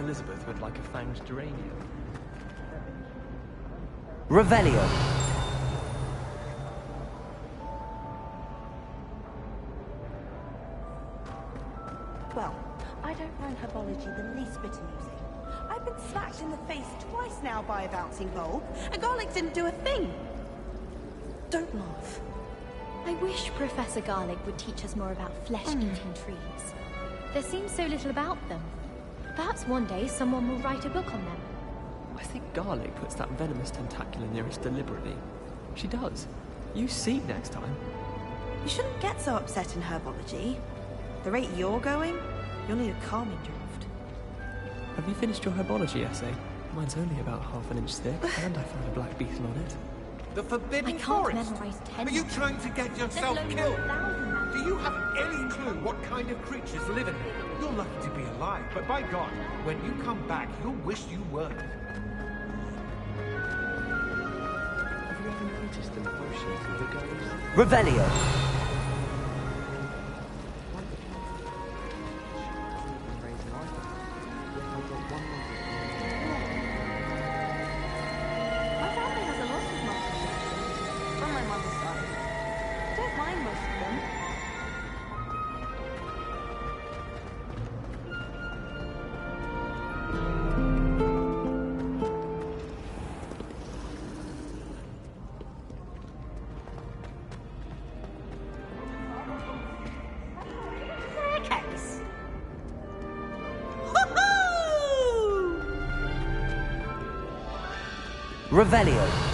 Elizabeth would like a fanged geranium. Revelio. Well, I don't find herbology the least bit amusing. I've been smacked in the face twice now by a bouncing bulb, and Garlic didn't do a thing. Don't laugh. I wish Professor Garlic would teach us more about flesh-eating trees. There seems so little about them. Perhaps one day someone will write a book on them. I think Garlic puts that venomous tentacular near us deliberately. She does. Use seed next time. You shouldn't get so upset in herbology. The rate you're going, you'll need a calming draught. Have you finished your herbology essay? Mine's only about half an inch thick, and I found a black beetle on it. The Forbidden I can't Forest? memorize 10 Are you of trying to get yourself let alone killed? 1,000. Do you have any clue what kind of creatures live in here? You're lucky to be alive, but by God, when you come back, you'll wish you weren't. Have you ever noticed the potions of the ghosts? Revelio. My family has a lot of monster traditions, from my mother's side. I don't mind most of them. Staircase. Woohoo! Revelio.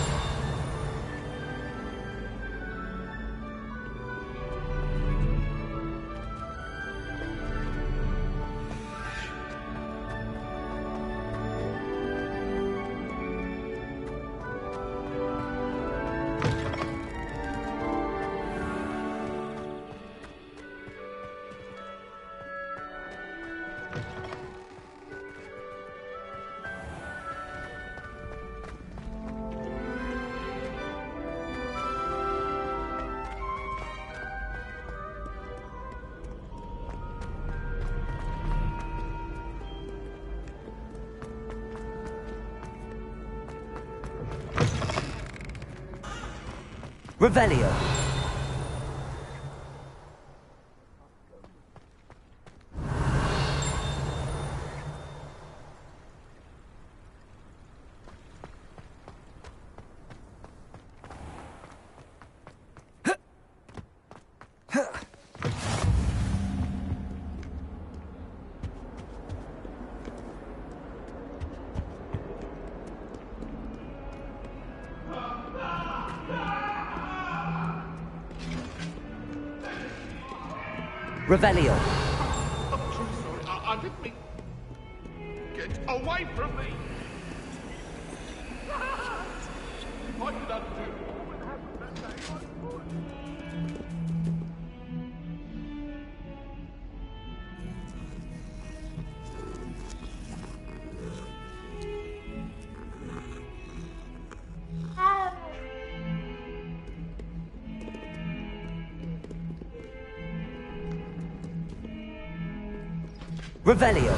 Revelio. Revelio. I'm so sorry. I didn't mean... Get away from me! If I could undo all that happened that day, I would. Revelio.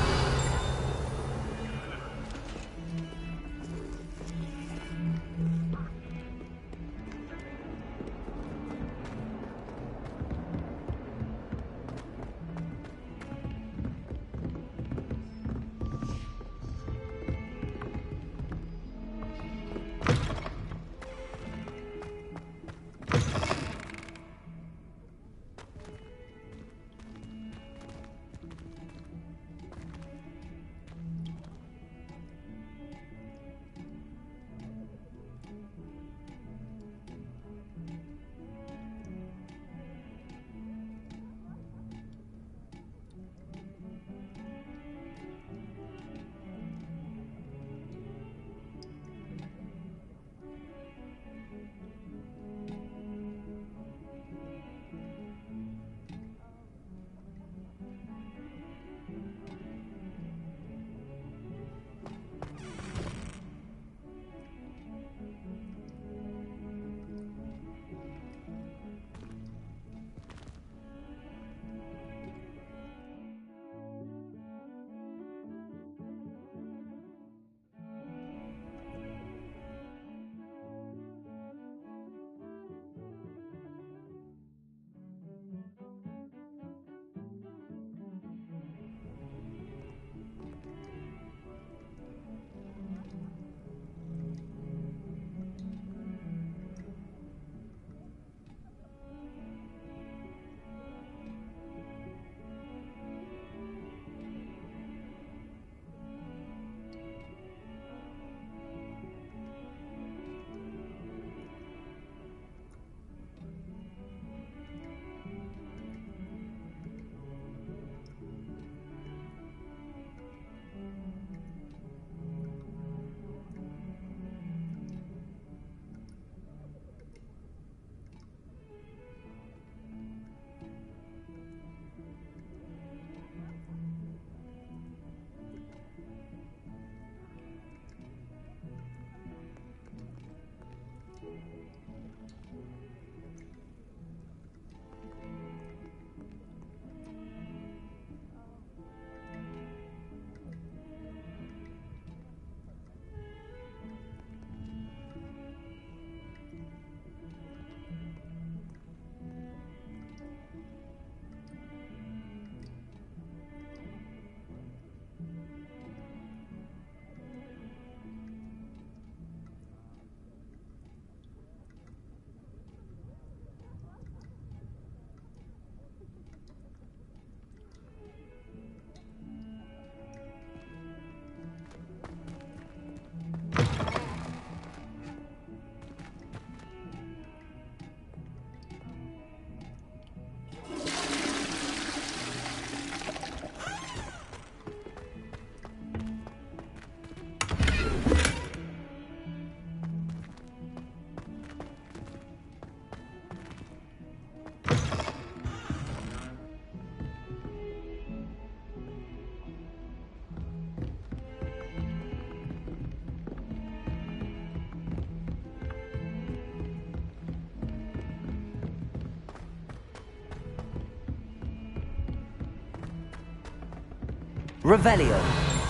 Revelio.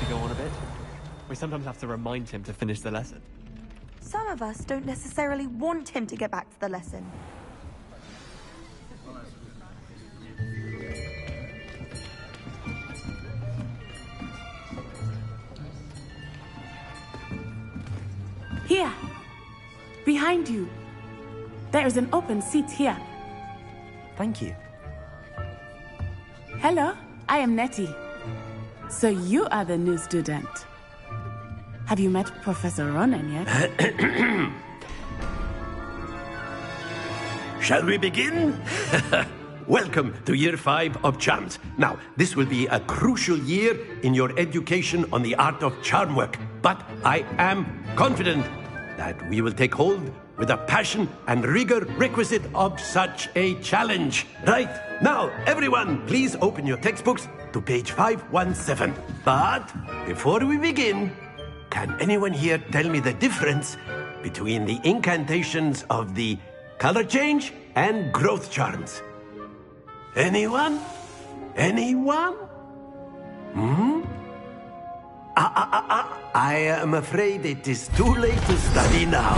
To go on a bit. We sometimes have to remind him to finish the lesson. Some of us don't necessarily want him to get back to the lesson. Here. Behind you. There is an open seat here. Thank you. Hello, I am Nettie. So you are the new student. Have you met Professor Ronen yet? Shall we begin? Welcome to Year 5 of Charms. Now, this will be a crucial year in your education on the art of charm work, but I am confident that we will take hold with the passion and rigor requisite of such a challenge. Right, now, everyone, please open your textbooks to page 517. But before we begin, can anyone here tell me the difference between the incantations of the color change and growth charms? Anyone? Anyone? I am afraid it is too late to study now.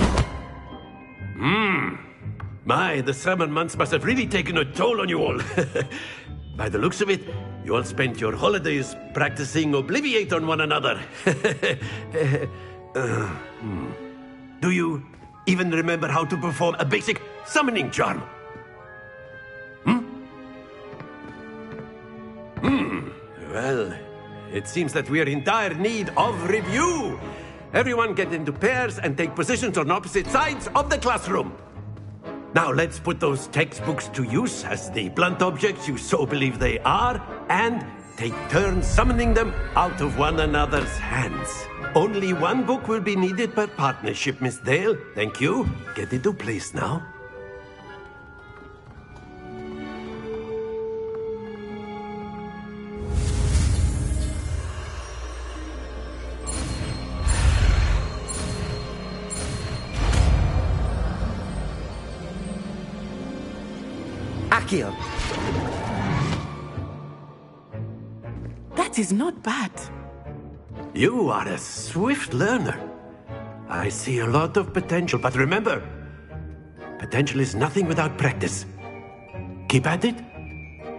My, the summer months must have really taken a toll on you all. By the looks of it, you all spent your holidays practicing Obliviate on one another. Do you even remember how to perform a basic summoning charm? Well, it seems that we are in dire need of review. Everyone get into pairs and take positions on opposite sides of the classroom. Now let's put those textbooks to use as the blunt objects you so believe they are, and take turns summoning them out of one another's hands. Only one book will be needed per partnership, Miss Dale. Thank you. Get into place now. Accio. That is not bad. You are a swift learner. I see a lot of potential, but remember, potential is nothing without practice. Keep at it.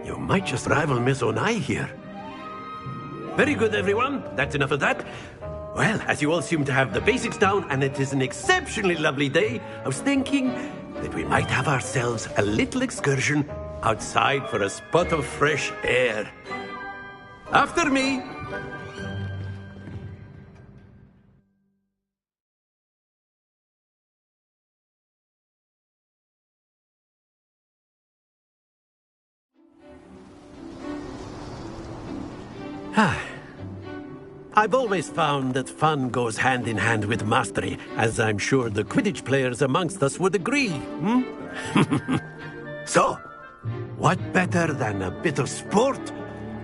You might just rival Miss Onai here. Very good, everyone. That's enough of that. Well, as you all seem to have the basics down, and it is an exceptionally lovely day, I was thinking that we might have ourselves a little excursion outside for a spot of fresh air. After me. I've always found that fun goes hand in hand with mastery, as I'm sure the Quidditch players amongst us would agree. So, what better than a bit of sport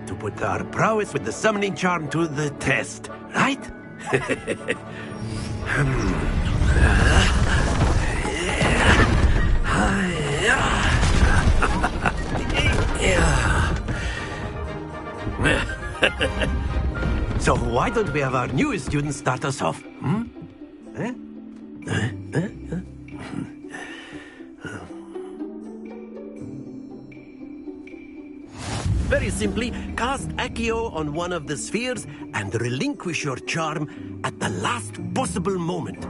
to put our prowess with the summoning charm to the test, right? So why don't we have our newest student start us off? Very simply, cast Accio on one of the spheres and relinquish your charm at the last possible moment.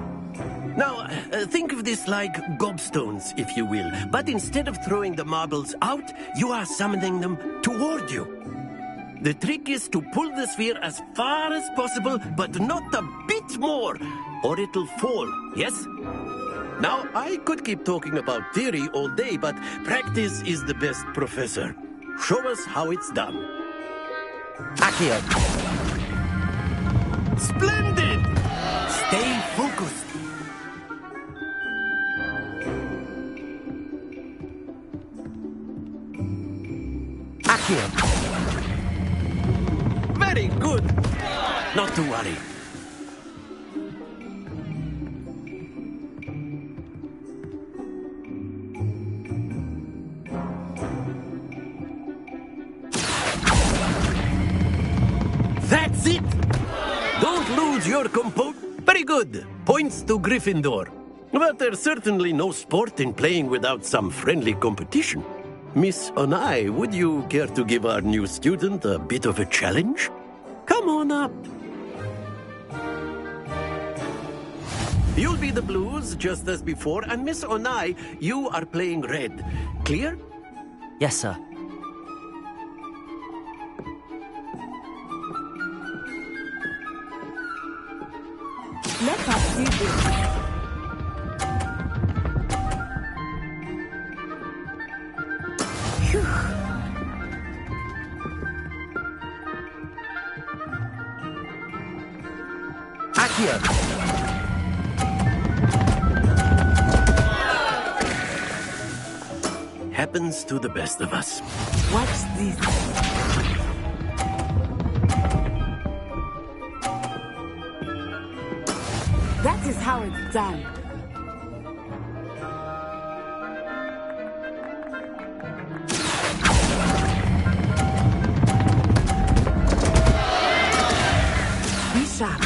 Now, think of this like gobstones, if you will, but instead of throwing the marbles out, you are summoning them toward you. The trick is to pull the sphere as far as possible, but not a bit more, or it'll fall, yes? Now, I could keep talking about theory all day, but practice is the best professor. Show us how it's done. Accio. Splendid! Stay focused. Accio. Very good. Not to worry. That's it! Don't lose your composure. Very good. Points to Gryffindor. But there's certainly no sport in playing without some friendly competition. Miss Onai, would you care to give our new student a bit of a challenge? Come on up. You'll be the blues, just as before, and Miss Onai, you are playing red. Clear? Yes, sir. Let us see this. Phew. Accio. Happens to the best of us. Watch this. That is how it's done. Be sharp.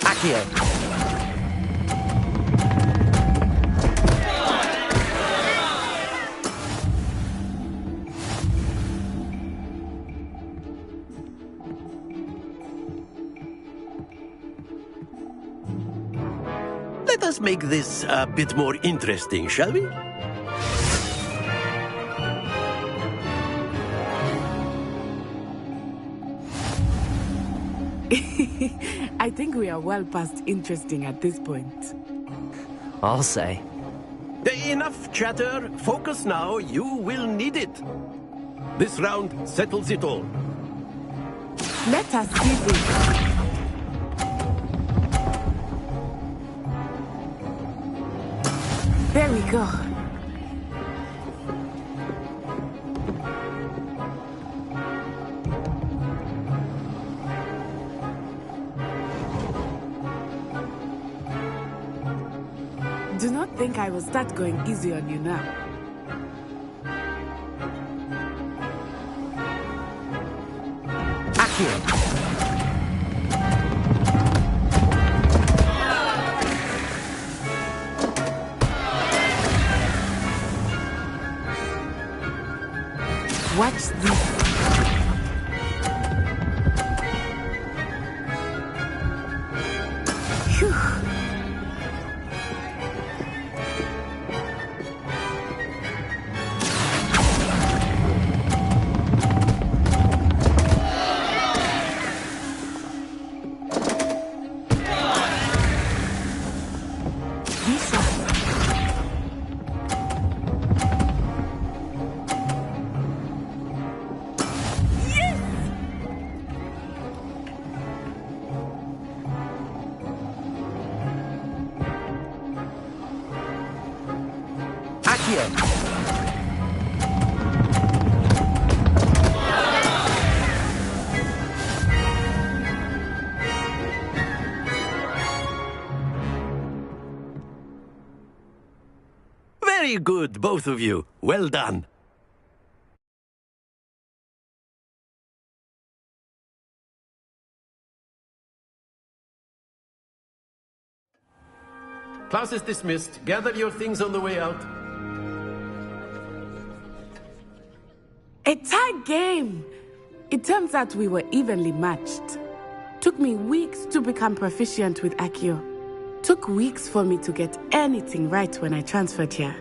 Accio. Let us make this a bit more interesting, shall we? I think we are well past interesting at this point. I'll say. Enough chatter. Focus now. You will need it. This round settles it all. Let us see this. There we go. Do not think I will start going easy on you now. Accio. Watch this. Phew. Be sharp. Accio. Very good, both of you. Well done. Class is dismissed. Gather your things on the way out. A tie game! It turns out we were evenly matched. Took me weeks to become proficient with Accio. Took weeks for me to get anything right when I transferred here.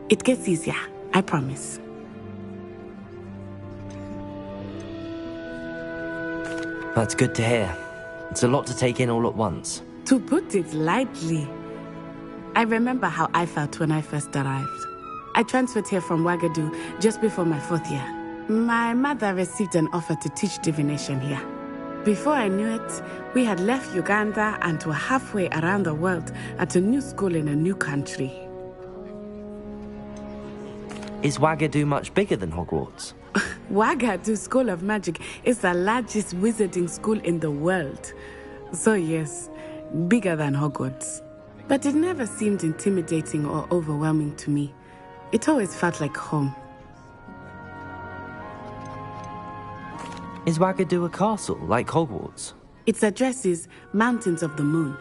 It gets easier, I promise. That's good to hear. It's a lot to take in all at once. To put it lightly, I remember how I felt when I first arrived. I transferred here from Ouagadougou just before my 4th year. My mother received an offer to teach divination here. Before I knew it, we had left Uganda and were halfway around the world at a new school in a new country. Is Ouagadougou much bigger than Hogwarts? Ouagadougou School of Magic is the largest wizarding school in the world. So yes, bigger than Hogwarts. But it never seemed intimidating or overwhelming to me. It always felt like home. Is Wagadu a castle, like Hogwarts? Its address is Mountains of the Moon.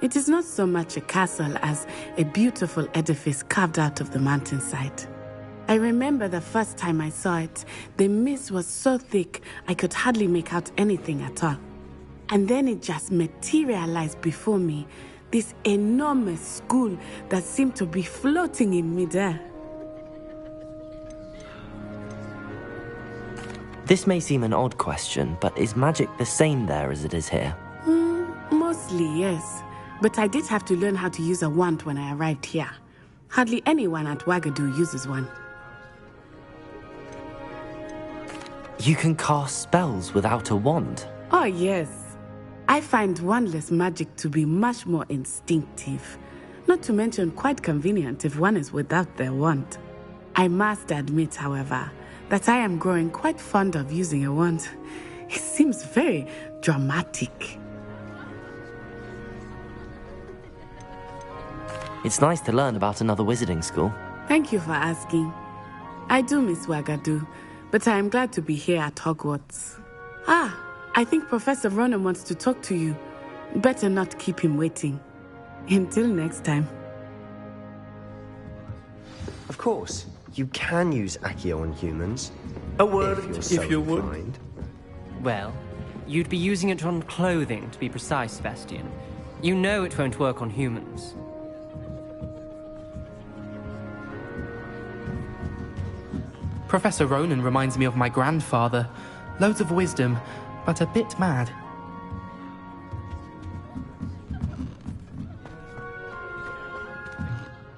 It is not so much a castle as a beautiful edifice carved out of the mountainside. I remember the first time I saw it, the mist was so thick I could hardly make out anything at all. And then it just materialized before me, this enormous school that seemed to be floating in midair. This may seem an odd question, but is magic the same there as it is here? Mostly, yes. But I did have to learn how to use a wand when I arrived here. Hardly anyone at Wagadu uses one. You can cast spells without a wand? Oh, yes. I find wandless magic to be much more instinctive. Not to mention quite convenient if one is without their wand. I must admit, however, that I am growing quite fond of using a wand. It seems very dramatic. It's nice to learn about another wizarding school. Thank you for asking. I do miss Wagadu, but I am glad to be here at Hogwarts. I think Professor Ronen wants to talk to you. Better not keep him waiting. Until next time. Of course, you can use Accio on humans. A word, if you would. Well, you'd be using it on clothing, to be precise, Sebastian. You know it won't work on humans. Professor Ronen reminds me of my grandfather. Loads of wisdom, but a bit mad.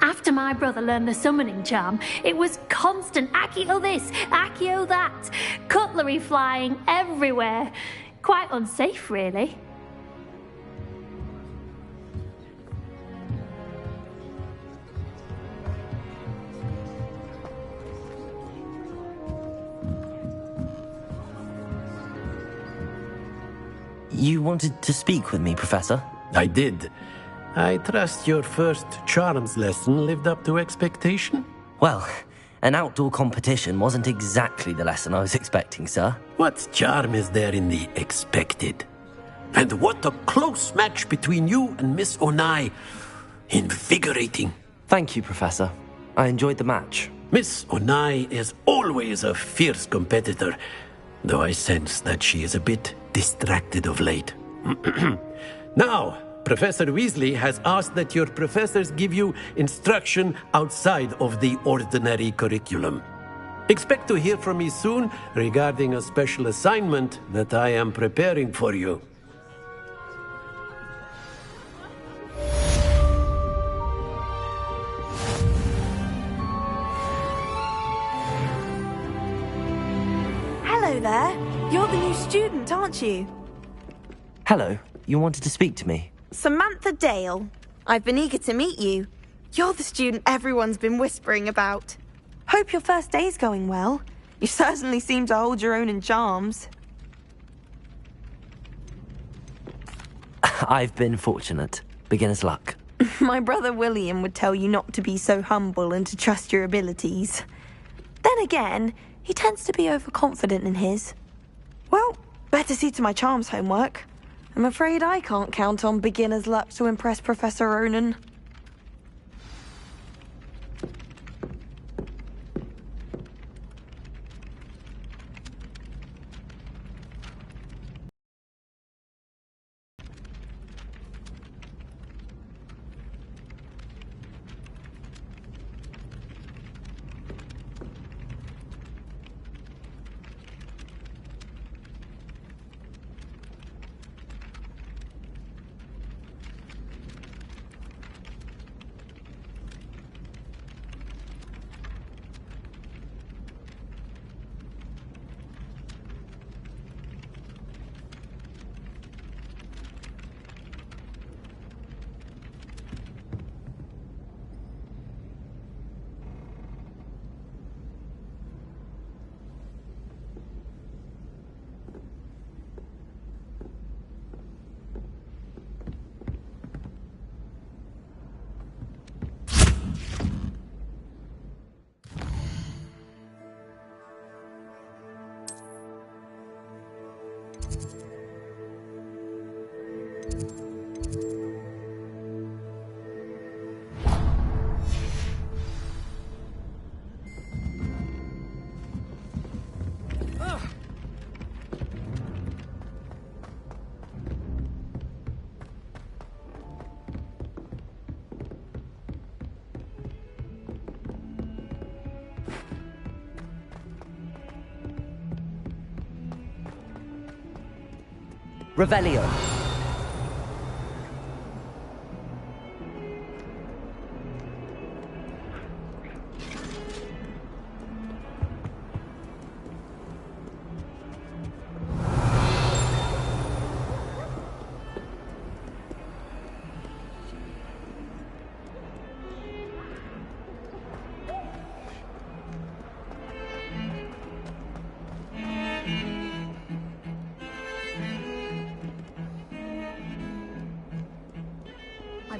After my brother learned the summoning charm, it was constant Accio this, Accio that. Cutlery flying everywhere. Quite unsafe, really. You wanted to speak with me, Professor? I did. I trust your first charms lesson lived up to expectation? Well, an outdoor competition wasn't exactly the lesson I was expecting, sir. What charm is there in the expected? And what a close match between you and Miss Onai. Invigorating. Thank you, Professor. I enjoyed the match. Miss Onai is always a fierce competitor, though I sense that she is a bit distracted of late. Now, Professor Weasley has asked that your professors give you instruction outside of the ordinary curriculum. Expect to hear from me soon regarding a special assignment that I am preparing for you. Hello there. You're the new student, aren't you? Hello. You wanted to speak to me? Samantha Dale. I've been eager to meet you. You're the student everyone's been whispering about. Hope your first day's going well. You certainly seem to hold your own in charms. I've been fortunate. Beginner's luck. My brother William would tell you not to be so humble and to trust your abilities. Then again, he tends to be overconfident in his. Well, better see to my charms homework. I'm afraid I can't count on beginner's luck to impress Professor Ronen. Revelio.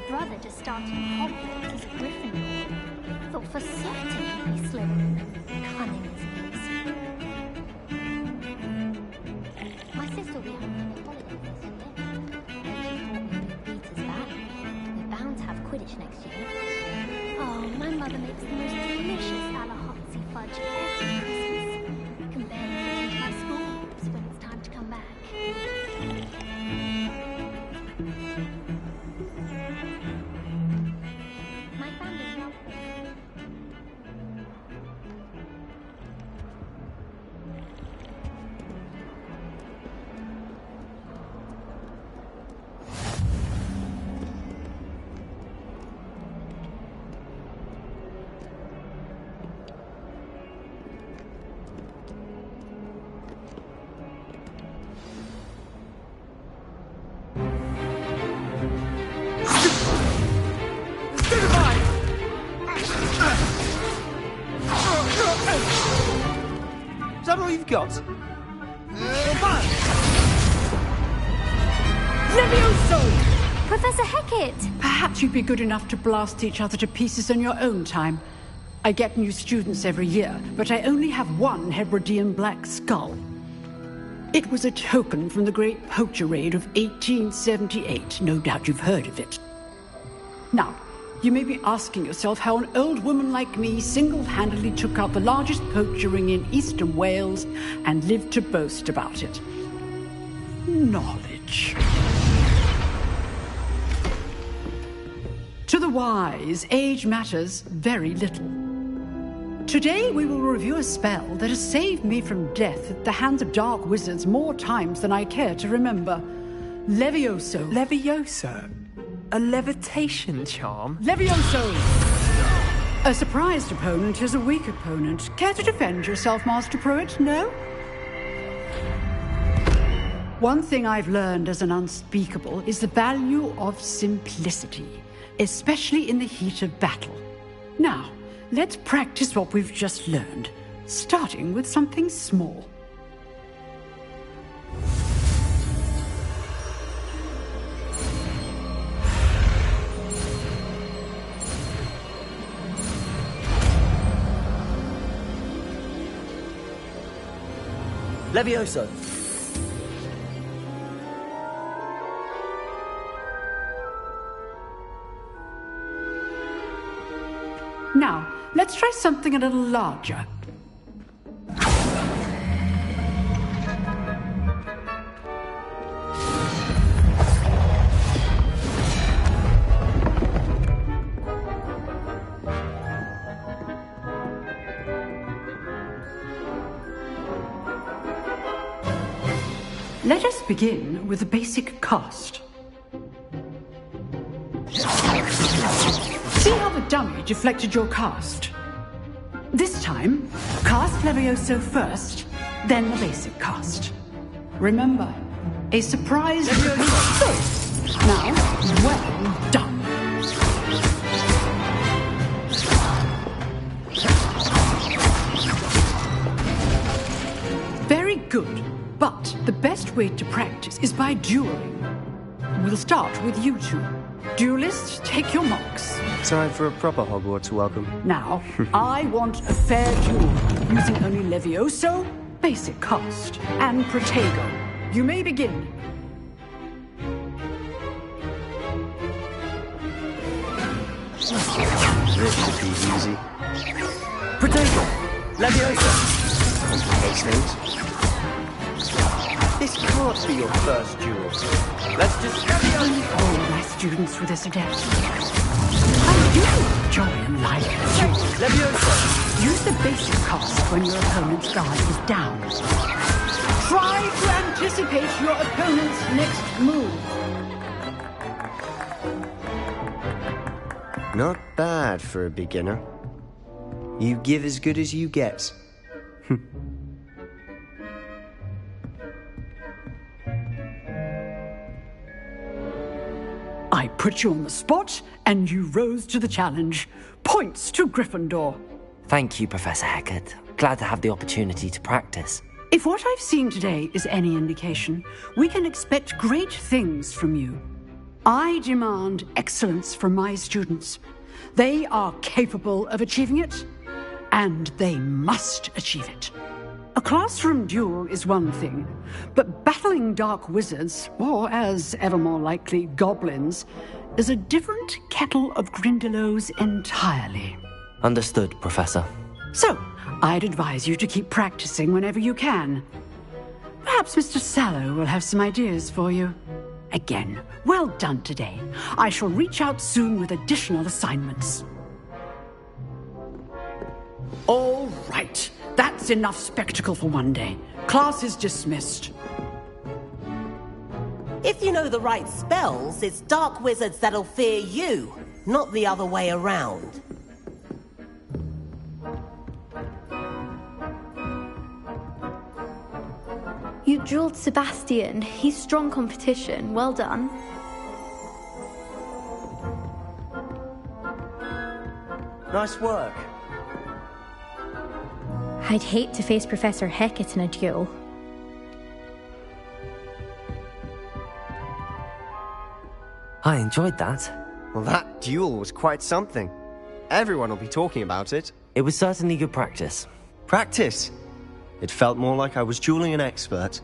Brother just started Hogwarts as a Gryffindor. Thought for certain he'd be Slytherin, cunning as he is. My sister will be having a holiday this year. And she taught me with Peter's back. We're bound to have Quidditch next year. Oh, my mother makes the most delicious a la Hotsy fudge every Christmas. Can barely fit into my school groups when it's time to come back. Is that all you've got? Levioso! Professor Hecat! Perhaps you'd be good enough to blast each other to pieces in your own time. I get new students every year, but I only have one Hebridean black skull. It was a token from the Great Poacher Raid of 1878. No doubt you've heard of it. Now, you may be asking yourself how an old woman like me single-handedly took out the largest poacher ring in eastern Wales and lived to boast about it. Knowledge. To the wise, age matters very little. Today we will review a spell that has saved me from death at the hands of dark wizards more times than I care to remember. Levioso. Levioso? A levitation charm? Levioso! A surprised opponent is a weak opponent. Care to defend yourself, Master Pruitt? No? One thing I've learned as an unspeakable is the value of simplicity, especially in the heat of battle. Now, let's practice what we've just learned, starting with something small. Levioso. Now, let's try something a little larger. Let us begin with the basic cast. See how the dummy deflected your cast? This time, cast Levioso first, then the basic cast. Remember, a surprise Levioso. Now, well done. Very good. But the best way to practice is by dueling. We'll start with you two. Duelists, take your marks. Time for a proper Hogwarts welcome. Now, I want a fair duel, using only Levioso, basic cast, and Protego. you may begin. This should be easy. Potato! Leviosa! Those things. This can't be your first duel. Let's just Leviosa! All my students were this adept. I do enjoy a lively duel. Leviosa! Use the basic cast when your opponent's guard is down. Try to anticipate your opponent's next move. Not bad for a beginner. You give as good as you get. I put you on the spot, and you rose to the challenge. Points to Gryffindor. Thank you, Professor Hecat. Glad to have the opportunity to practice. If what I've seen today is any indication, we can expect great things from you. I demand excellence from my students. They are capable of achieving it, and they must achieve it. A classroom duel is one thing, but battling dark wizards, or as ever more likely, goblins, is a different kettle of Grindylows entirely. Understood, Professor. So, I'd advise you to keep practicing whenever you can. Perhaps Mr. Sallow will have some ideas for you. Again, well done today. I shall reach out soon with additional assignments. All right. That's enough spectacle for one day. Class is dismissed. If you know the right spells, it's dark wizards that'll fear you, not the other way around. You drilled Sebastian. He's strong competition. Well done. Nice work. I'd hate to face Professor Hecat in a duel. I enjoyed that. Well, that duel was quite something. Everyone will be talking about it. It was certainly good practice. Practice? It felt more like I was dueling an expert.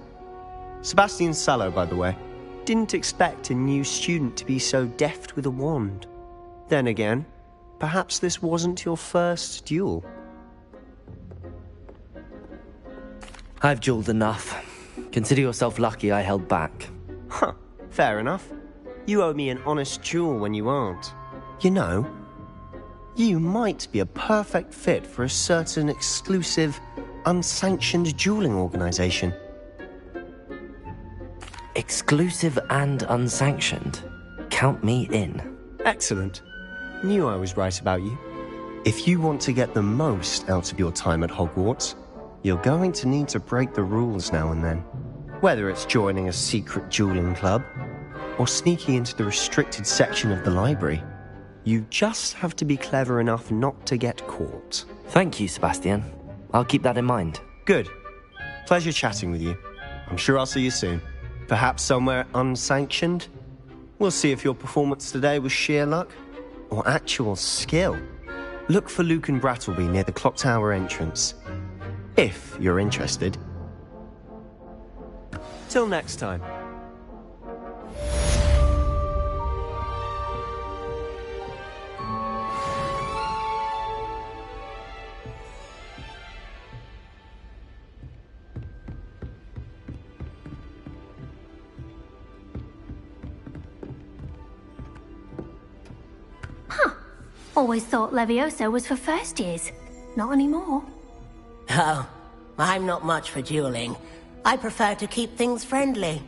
Sebastian Sallow, by the way. Didn't expect a new student to be so deft with a wand. Then again, perhaps this wasn't your first duel. I've dueled enough. Consider yourself lucky I held back. Huh, fair enough. You owe me an honest duel when you aren't. You know, you might be a perfect fit for a certain exclusive, unsanctioned dueling organization. Exclusive and unsanctioned? Count me in. Excellent. Knew I was right about you. If you want to get the most out of your time at Hogwarts, you're going to need to break the rules now and then. Whether it's joining a secret dueling club, or sneaking into the restricted section of the library, you just have to be clever enough not to get caught. Thank you, Sebastian. I'll keep that in mind. Good. Pleasure chatting with you. I'm sure I'll see you soon. Perhaps somewhere unsanctioned? We'll see if your performance today was sheer luck, or actual skill. Look for Luke and Brattleby near the clock tower entrance. If you're interested. Till next time. Always thought Leviosa was for first years. Not anymore. Oh, I'm not much for dueling. I prefer to keep things friendly.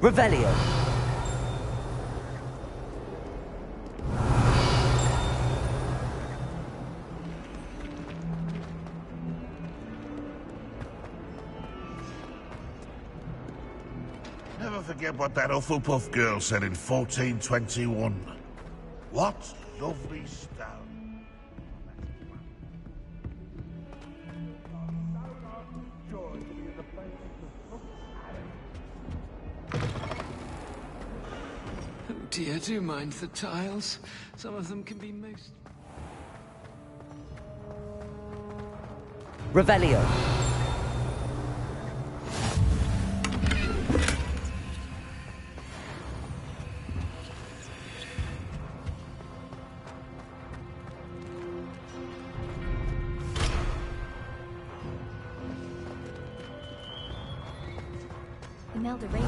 Revelio! Never forget what that Hufflepuff girl said in 1421. What lovely stone. Oh dear, do mind the tiles. Some of them can be most... Revelio. Imelda Rain.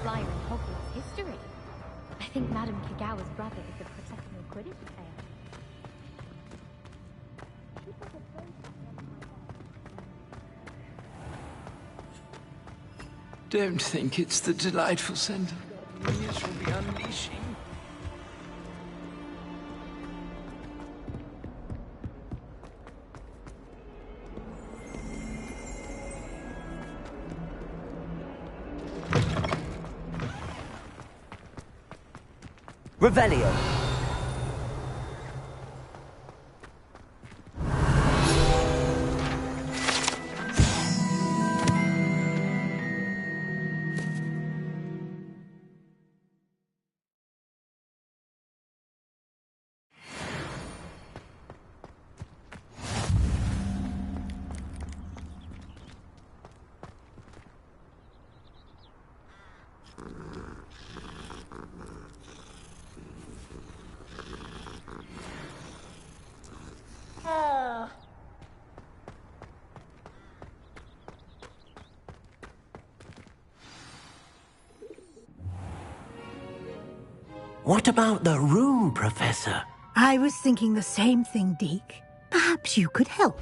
Flyer in Hogwarts history. I think Madame Kagawa's brother is the professional Quidditch player. Don't think it's the delightful scent of genius will be unleashing. Revelio. What about the room, Professor? I was thinking the same thing, Deke. Perhaps you could help.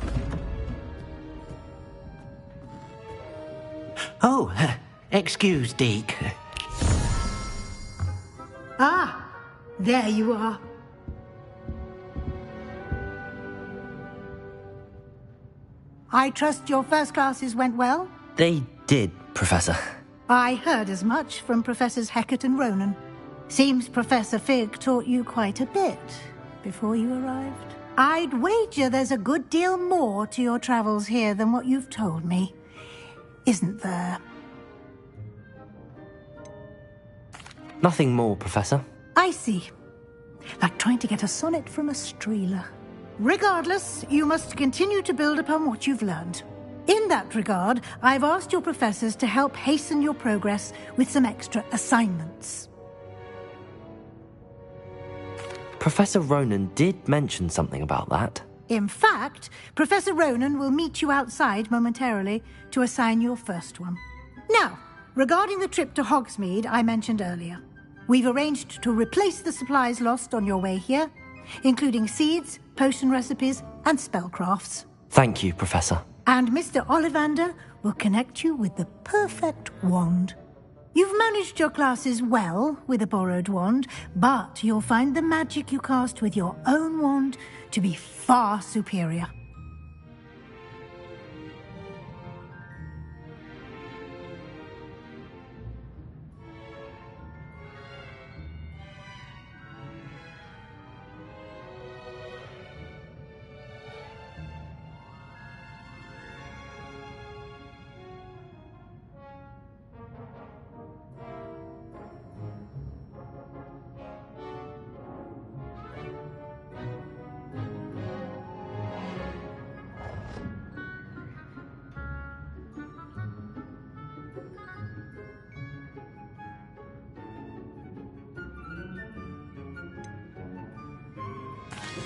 Oh, excuse, Deke. Ah, there you are. I trust your first classes went well? They did, Professor. I heard as much from Professors Hecat and Ronen. Seems Professor Fig taught you quite a bit before you arrived. I'd wager there's a good deal more to your travels here than what you've told me. Isn't there? Nothing more, Professor. I see. Like trying to get a sonnet from a streeler. Regardless, you must continue to build upon what you've learned. In that regard, I've asked your professors to help hasten your progress with some extra assignments. Professor Ronen did mention something about that. In fact, Professor Ronen will meet you outside momentarily to assign your first one. Now, regarding the trip to Hogsmeade I mentioned earlier, we've arranged to replace the supplies lost on your way here, including seeds, potion recipes, and spellcrafts. Thank you, Professor. And Mr. Ollivander will connect you with the perfect wand. You've managed your classes well with a borrowed wand, but you'll find the magic you cast with your own wand to be far superior.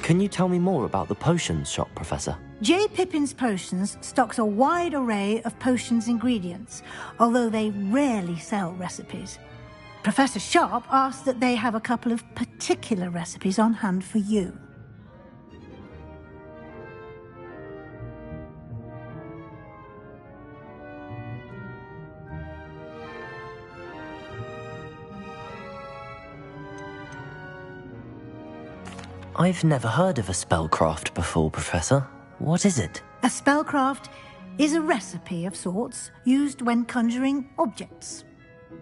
Can you tell me more about the potions shop, Professor? J. Pippin's Potions stocks a wide array of potions ingredients, although they rarely sell recipes. Professor Sharp asked that they have a couple of particular recipes on hand for you. I've never heard of a spellcraft before, Professor. What is it? A spellcraft is a recipe of sorts used when conjuring objects.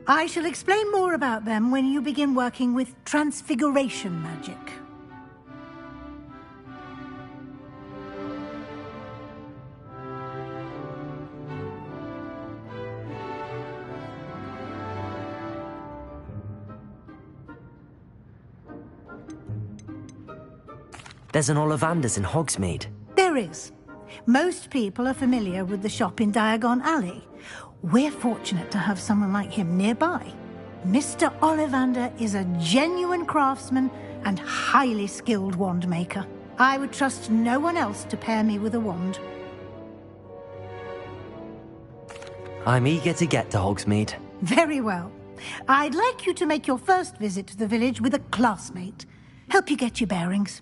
I shall explain more about them when you begin working with transfiguration magic. There's an Ollivander's in Hogsmeade. There is. Most people are familiar with the shop in Diagon Alley. We're fortunate to have someone like him nearby. Mr. Ollivander is a genuine craftsman and highly skilled wand maker. I would trust no one else to pair me with a wand. I'm eager to get to Hogsmeade. Very well. I'd like you to make your first visit to the village with a classmate. Help you get your bearings.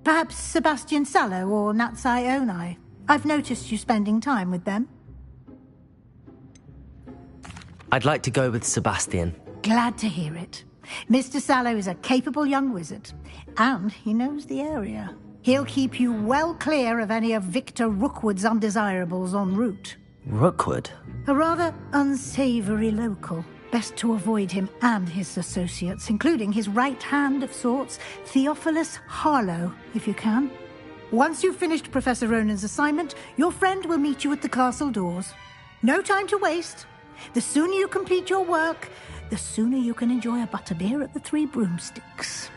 Perhaps Sebastian Sallow or Natsai Onai. I've noticed you spending time with them. I'd like to go with Sebastian. Glad to hear it. Mr. Sallow is a capable young wizard, and he knows the area. He'll keep you well clear of any of Victor Rookwood's undesirables en route. Rookwood? A rather unsavory local. Best to avoid him and his associates, including his right hand of sorts, Theophilus Harlow, if you can. Once you've finished Professor Ronen's assignment, your friend will meet you at the castle doors. No time to waste. The sooner you complete your work, the sooner you can enjoy a butterbeer at the Three Broomsticks.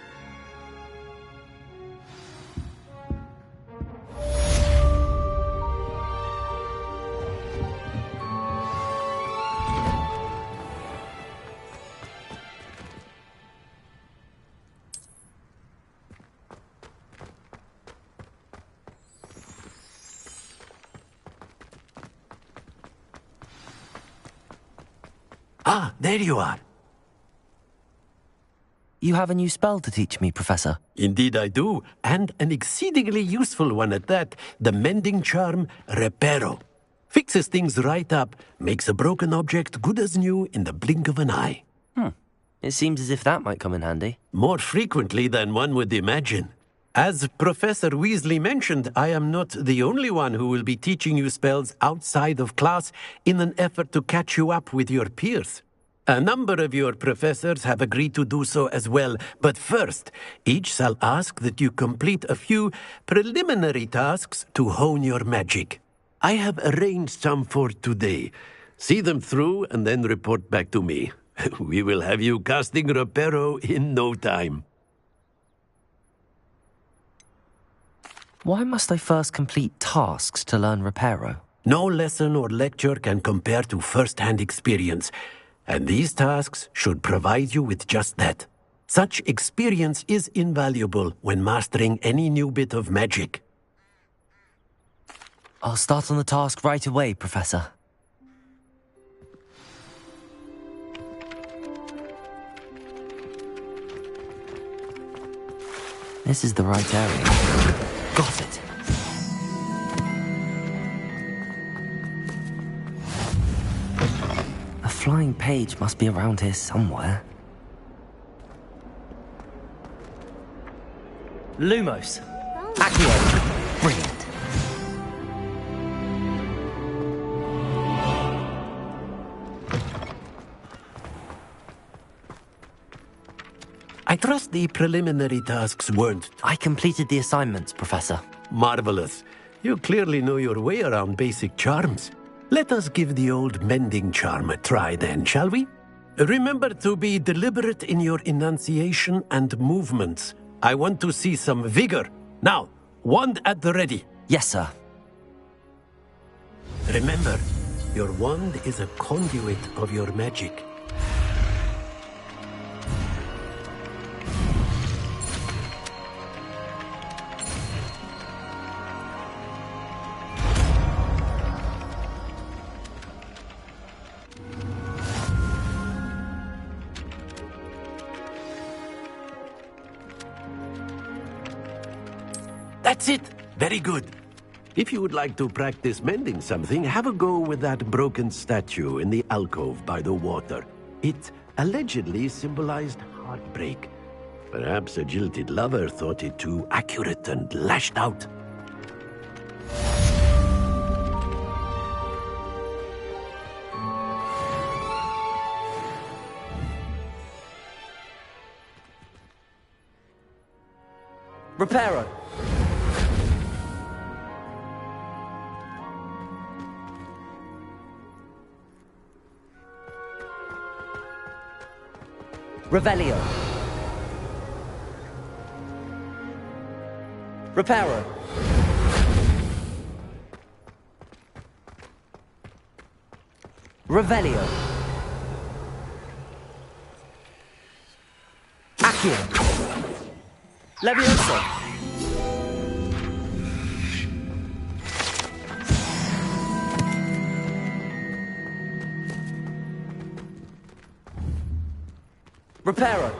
Ah, there you are. You have a new spell to teach me, Professor. Indeed I do, and an exceedingly useful one at that. The mending charm, Reparo. Fixes things right up, makes a broken object good as new in the blink of an eye. It seems as if that might come in handy. More frequently than one would imagine. As Professor Weasley mentioned, I am not the only one who will be teaching you spells outside of class in an effort to catch you up with your peers. A number of your professors have agreed to do so as well, but first, each shall ask that you complete a few preliminary tasks to hone your magic. I have arranged some for today. See them through and then report back to me. We will have you casting Reparo in no time. Why must I first complete tasks to learn Reparo? No lesson or lecture can compare to first-hand experience, and these tasks should provide you with just that. Such experience is invaluable when mastering any new bit of magic. I'll start on the task right away, Professor. This is the right area. Got it. A flying page must be around here somewhere. Lumos. Accio. Brilliant. I trust the preliminary tasks weren't... I completed the assignments, Professor. Marvelous. You clearly know your way around basic charms. Let us give the old mending charm a try then, shall we? Remember to be deliberate in your enunciation and movements. I want to see some vigor. Now, wand at the ready. Yes, sir. Remember, your wand is a conduit of your magic. That's it! Very good. If you would like to practice mending something, have a go with that broken statue in the alcove by the water. It allegedly symbolized heartbreak. Perhaps a jilted lover thought it too accurate and lashed out. Reparo! Revelio! Reparo! Revelio! Accio! Levioso! Reparo!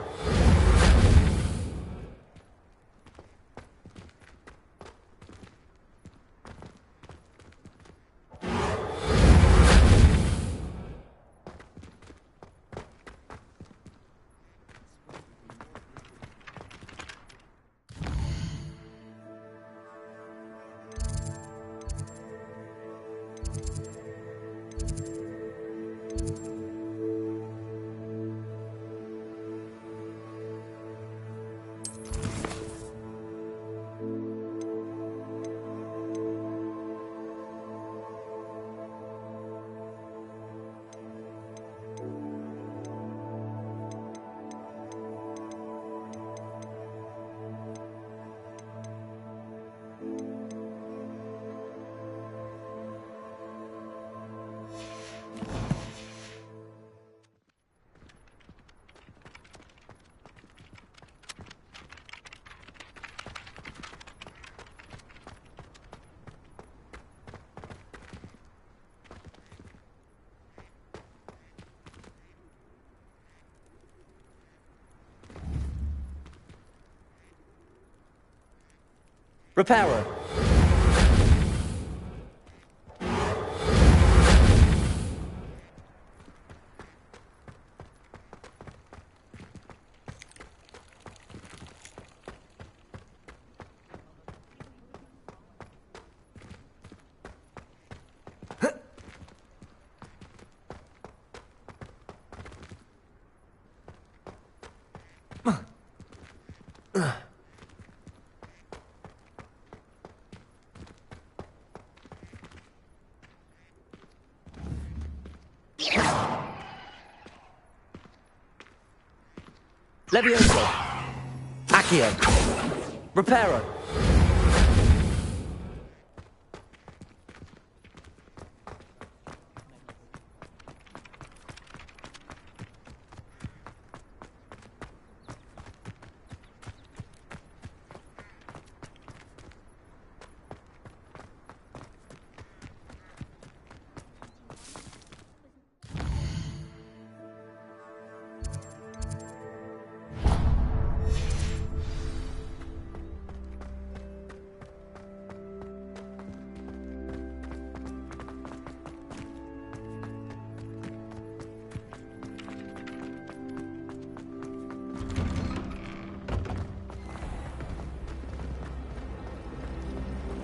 Reparo! Levioso! Accio! Reparo!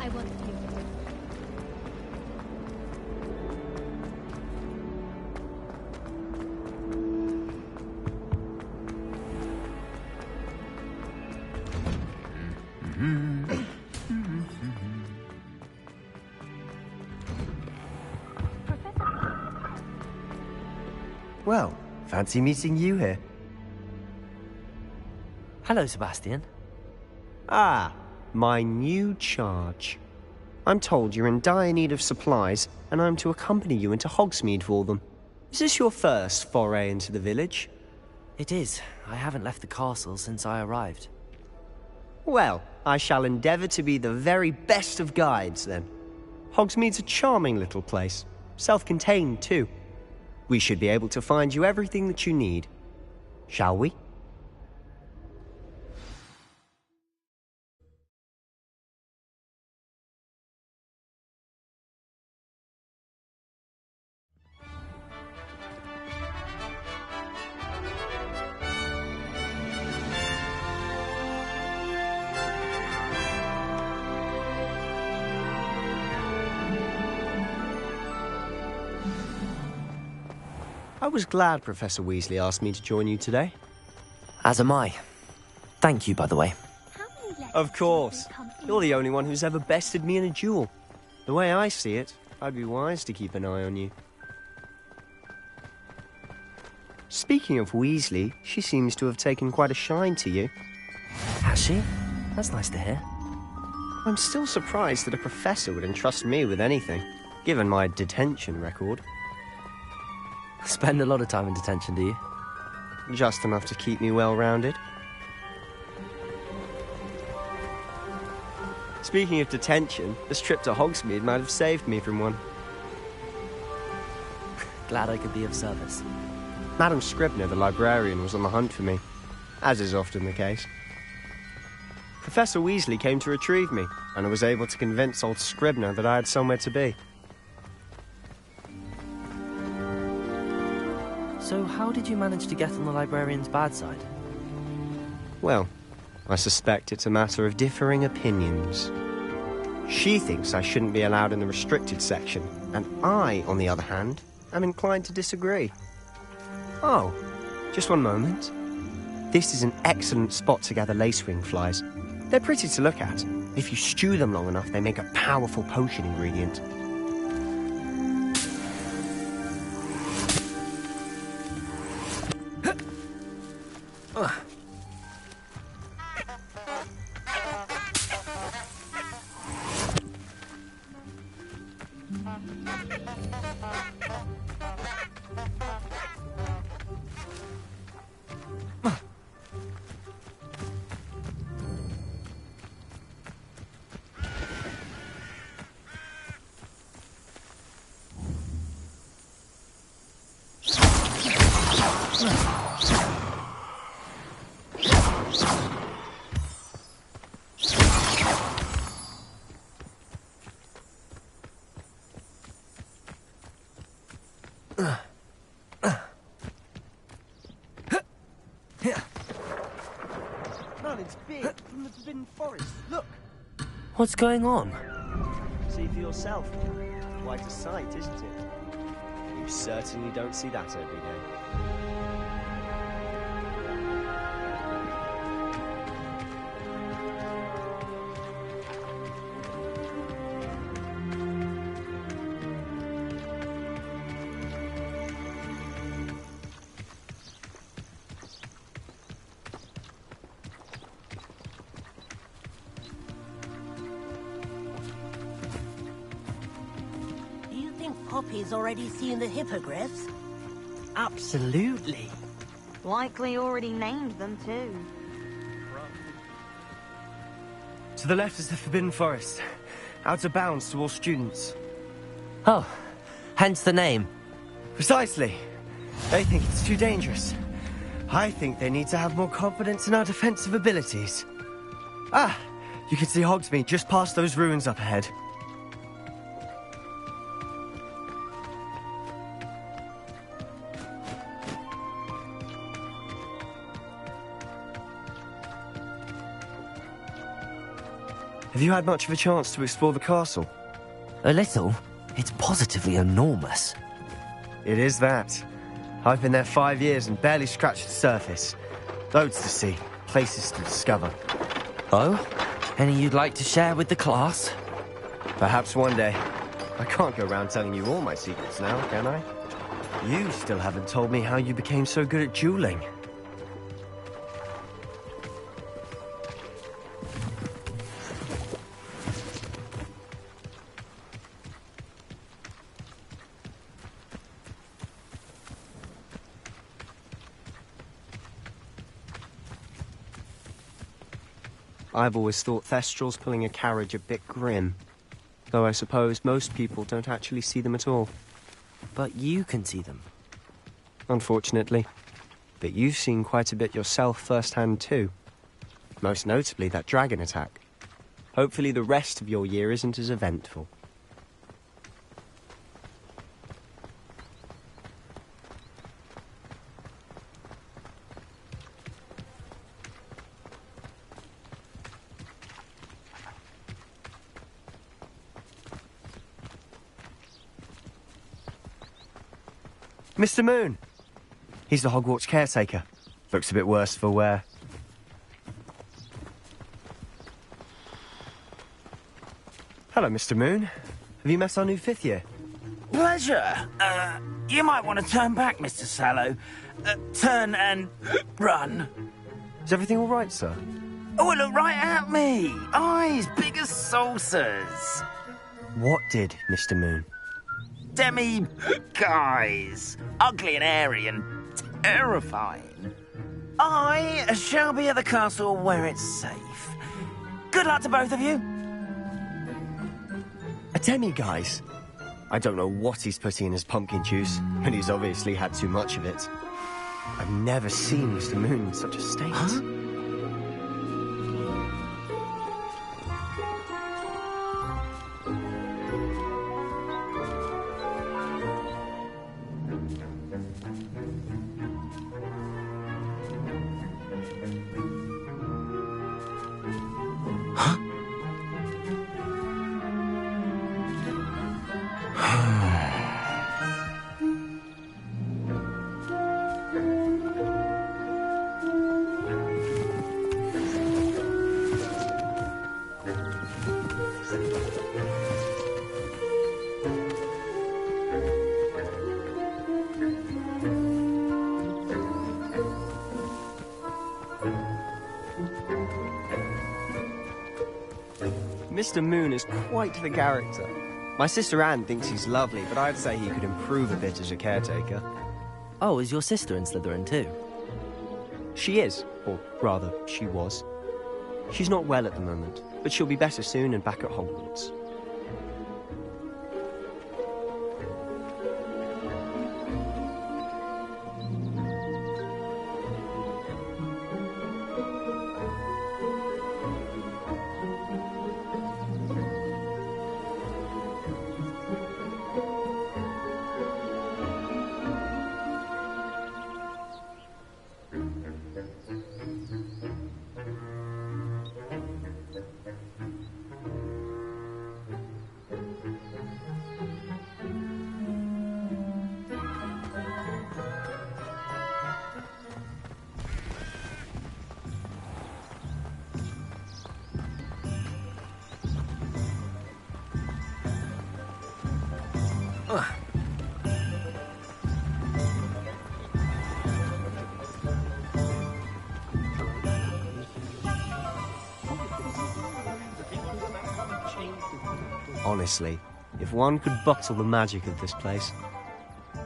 I want you. Well, fancy meeting you here. Hello, Sebastian. Ah, my new charge. I'm told you're in dire need of supplies, and I'm to accompany you into Hogsmeade for them. Is this your first foray into the village? It is. I haven't left the castle since I arrived. Well, I shall endeavour to be the very best of guides, then. Hogsmeade's a charming little place. Self-contained, too. We should be able to find you everything that you need. Shall we? I was glad Professor Weasley asked me to join you today. As am I. Thank you, by the way. How many Of course. You're the only one who's ever bested me in a duel. The way I see it, I'd be wise to keep an eye on you. Speaking of Weasley, she seems to have taken quite a shine to you. Has she? That's nice to hear. I'm still surprised that a professor would entrust me with anything, given my detention record. Spend a lot of time in detention, do you? Just enough to keep me well-rounded. Speaking of detention, this trip to Hogsmeade might have saved me from one. Glad I could be of service. Madam Scribner, the librarian, was on the hunt for me, as is often the case. Professor Weasley came to retrieve me, and I was able to convince old Scribner that I had somewhere to be. So how did you manage to get on the librarian's bad side? Well, I suspect it's a matter of differing opinions. She thinks I shouldn't be allowed in the restricted section, and I, on the other hand, am inclined to disagree. Oh, just one moment. This is an excellent spot to gather lacewing flies. They're pretty to look at. If you stew them long enough, they make a powerful potion ingredient. What's going on? See for yourself. Quite a sight, isn't it? You certainly don't see that every day. Poppy's already seen the hippogriffs? Absolutely. Likely already named them too. To the left is the Forbidden Forest. Out of bounds to all students. Oh, hence the name. Precisely. They think it's too dangerous. I think they need to have more confidence in our defensive abilities. Ah, you can see Hogsmeade just past those ruins up ahead. Have you had much of a chance to explore the castle? A little. It's positively enormous. It is that. I've been there 5 years and barely scratched the surface. Loads to see, places to discover. Oh? Any you'd like to share with the class? Perhaps one day. I can't go around telling you all my secrets now, can I? You still haven't told me how you became so good at dueling. I've always thought Thestrals pulling a carriage a bit grim. Though I suppose most people don't actually see them at all. But you can see them. Unfortunately. But you've seen quite a bit yourself firsthand too. Most notably that dragon attack. Hopefully the rest of your year isn't as eventful. Mr. Moon! He's the Hogwarts caretaker. Looks a bit worse for wear. Hello, Mr. Moon. Have you met our new fifth year? Pleasure. You might want to turn back, Mr. Sallow. Turn and run. Is everything all right, sir? Oh, look right at me. Eyes big as saucers. What did, Mr. Moon? Guys. Ugly and airy and terrifying. I shall be at the castle where it's safe. Good luck to both of you. A demi-guise? I don't know what he's putting in his pumpkin juice, but he's obviously had too much of it. I've never seen Mr. Moon in such a state. Huh? Mr. Moon is quite the character. My sister Anne thinks he's lovely, but I'd say he could improve a bit as a caretaker. Oh, is your sister in Slytherin too? She is, or rather, she was. She's not well at the moment, but she'll be better soon and back at Hogwarts. Honestly, if one could bottle the magic of this place.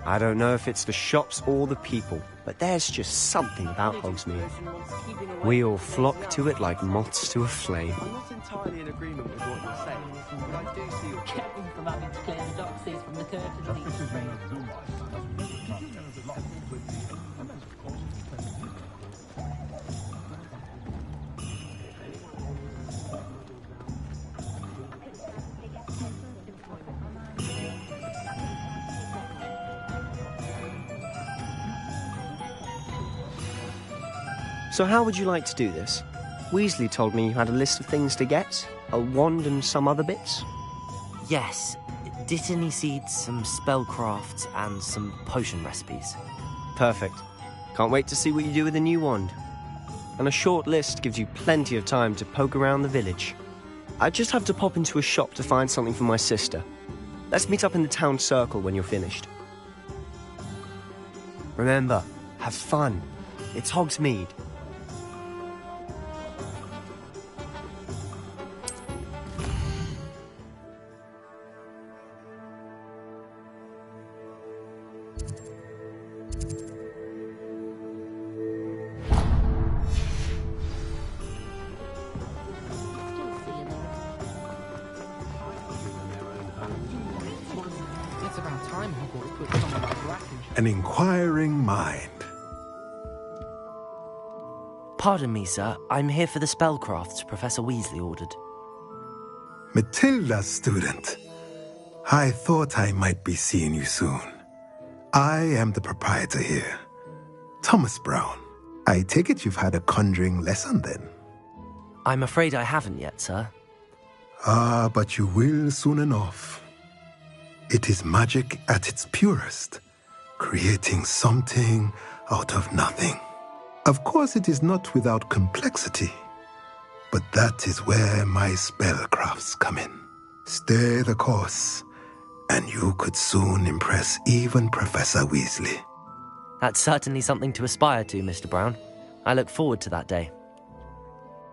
I don't know if it's the shops or the people, but there's just something about Hogsmeade. We all flock to it like moths to a flame. I'm not entirely in agreement with what you're saying, but I do see your Kept me from having to clear the doxes from the curtains each spring. So how would you like to do this? Weasley told me you had a list of things to get, a wand and some other bits. Yes. Dittany seeds, some spellcrafts, and some potion recipes. Perfect. Can't wait to see what you do with the new wand. And a short list gives you plenty of time to poke around the village. I just have to pop into a shop to find something for my sister. Let's meet up in the town circle when you're finished. Remember, have fun. It's Hogsmeade. It's about time Hogwarts put someone like Black in charge. An inquiring mind. Pardon me, sir. I'm here for the spellcrafts Professor Weasley ordered. Matilda, student. I thought I might be seeing you soon. I am the proprietor here, Thomas Brown. I take it you've had a conjuring lesson then? I'm afraid I haven't yet, sir. Ah, but you will soon enough. It is magic at its purest, creating something out of nothing. Of course, it is not without complexity, but that is where my spellcrafts come in. Stay the course, and you could soon impress even Professor Weasley. That's certainly something to aspire to, Mr. Brown. I look forward to that day.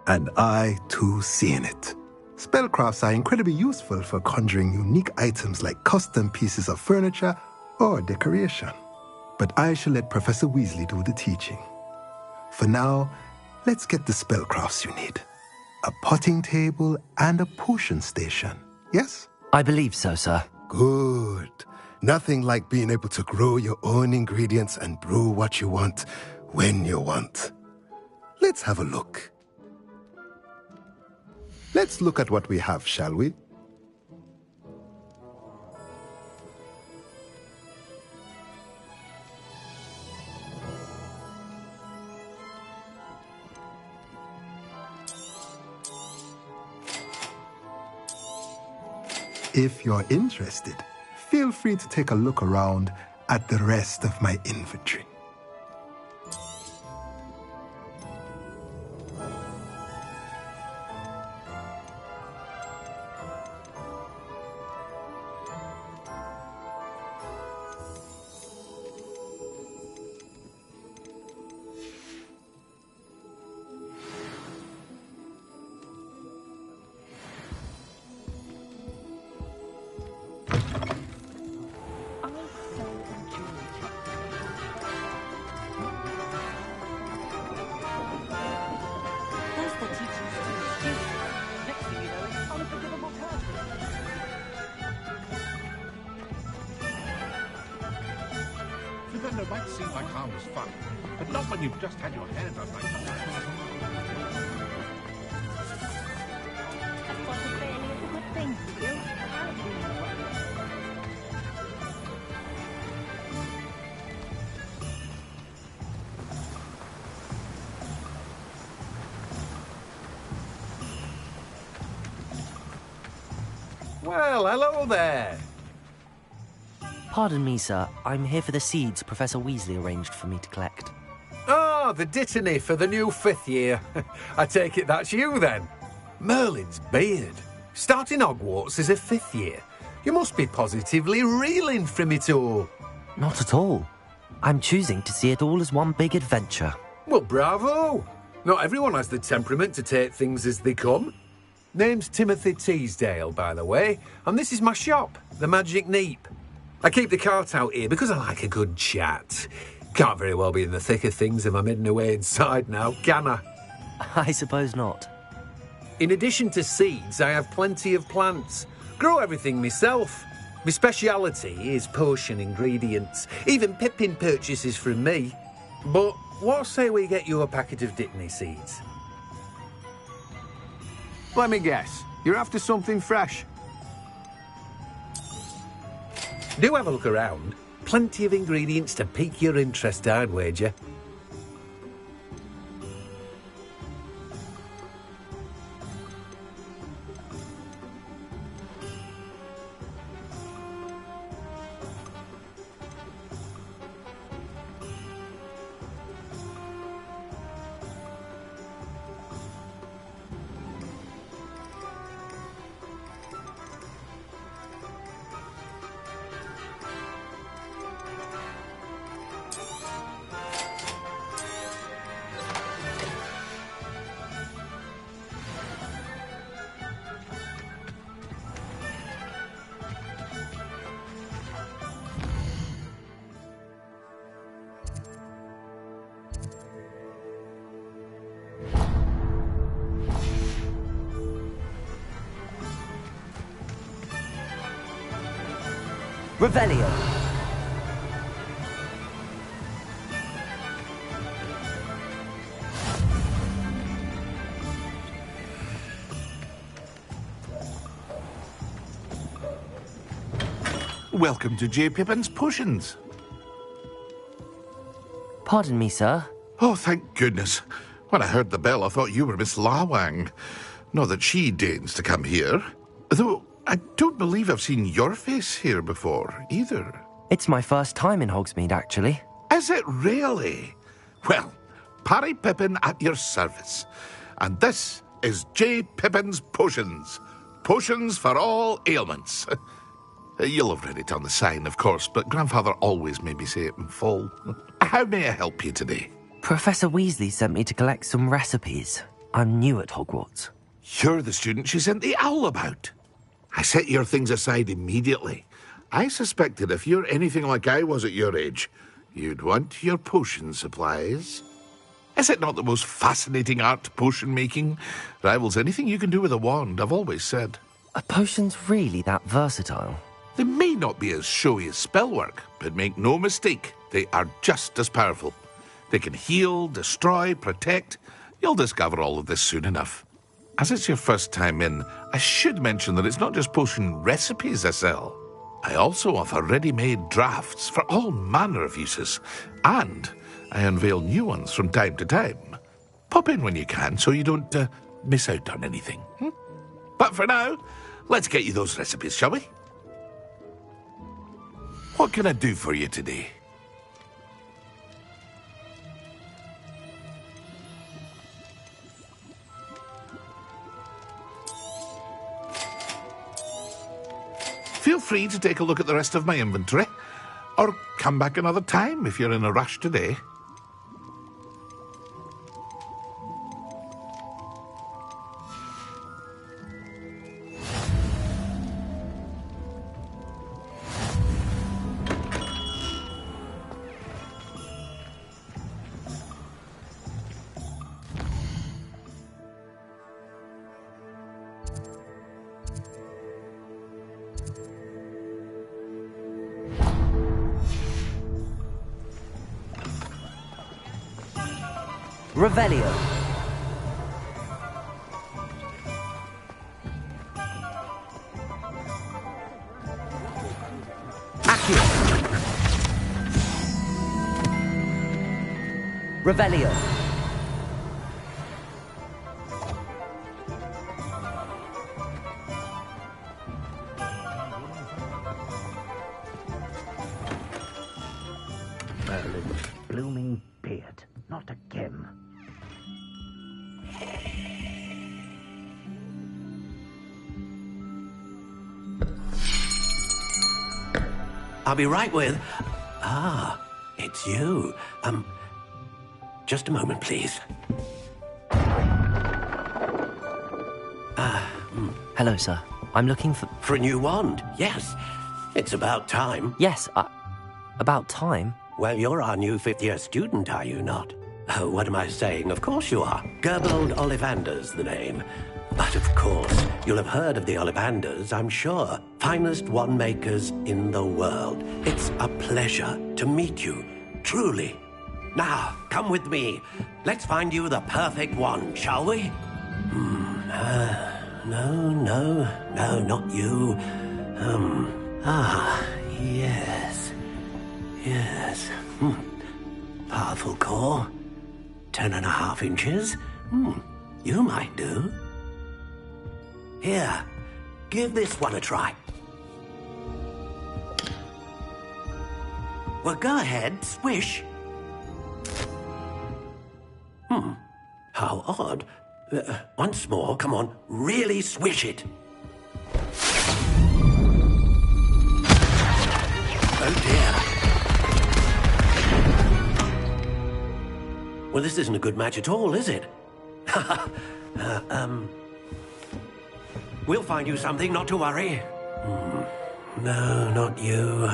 And I, too, seeing it. Spellcrafts are incredibly useful for conjuring unique items like custom pieces of furniture or decoration. But I shall let Professor Weasley do the teaching. For now, let's get the spellcrafts you need. A potting table and a potion station, yes? I believe so, sir. Good. Nothing like being able to grow your own ingredients and brew what you want when you want. Let's have a look. Let's look at what we have, shall we? If you're interested, feel free to take a look around at the rest of my inventory. It might seem like harmless fun, but not when you've just had your hair done like that. Well, hello there. Pardon me, sir. I'm here for the seeds Professor Weasley arranged for me to collect. Ah, the dittany for the new 5th year. I take it that's you, then. Merlin's beard. Starting Hogwarts as a 5th year. You must be positively reeling from it all. Not at all. I'm choosing to see it all as one big adventure. Well, bravo. Not everyone has the temperament to take things as they come. Name's Timothy Teasdale, by the way, and this is my shop, the Magic Neep. I keep the cart out here because I like a good chat. Can't very well be in the thick of things if I'm hidden away inside now, can I? I suppose not. In addition to seeds, I have plenty of plants. Grow everything myself. My speciality is potion ingredients. Even Pippin purchases from me. But what say we get you a packet of dittany seeds? Let me guess. You're after something fresh. Do have a look around. Plenty of ingredients to pique your interest, I'd wager. Revelio. Welcome to J. Pippin's Potions. Pardon me, sir. Oh, thank goodness. When I heard the bell, I thought you were Miss Lawang. Not that she deigns to come here. Though I don't believe I've seen your face here before, either. It's my first time in Hogsmeade, actually. Is it really? Well, Parry Pippin at your service. And this is J. Pippin's Potions. Potions for all ailments. You'll have read it on the sign, of course, but Grandfather always made me say it in full. How may I help you today? Professor Weasley sent me to collect some recipes. I'm new at Hogwarts. You're the student she sent the owl about. I set your things aside immediately. I suspected if you're anything like I was at your age, you'd want your potion supplies. Is it not the most fascinating art, potion making? Rivals anything you can do with a wand, I've always said. Are potions really that versatile? They may not be as showy as spellwork, but make no mistake, they are just as powerful. They can heal, destroy, protect. You'll discover all of this soon enough. As it's your first time in, I should mention that it's not just potion recipes I sell. I also offer ready-made drafts for all manner of uses, and I unveil new ones from time to time. Pop in when you can so you don't miss out on anything. But for now, let's get you those recipes, shall we? What can I do for you today? Feel free to take a look at the rest of my inventory, or come back another time if you're in a rush today. Revelio. Accio. Revelio. Merlin's blooming beard. Not again. I'll be right with... Ah, it's you. Just a moment, please. Hello, sir. I'm looking for... For a new wand, yes. It's about time. Yes, about time? Well, you're our new fifth-year student, are you not? Oh, what am I saying? Of course you are. Gerbold Ollivander's the name. But of course, you'll have heard of the Ollivanders, I'm sure. Finest wand makers in the world. It's a pleasure to meet you, truly. Now, come with me. Let's find you the perfect wand, shall we? No, not you. Yes. Powerful core. 10.5 inches. You might do. Here, give this one a try. Well, go ahead, swish. How odd. Once more, come on, really swish it. Oh dear. Well, this isn't a good match at all, is it? We'll find you something, not to worry. No, not you.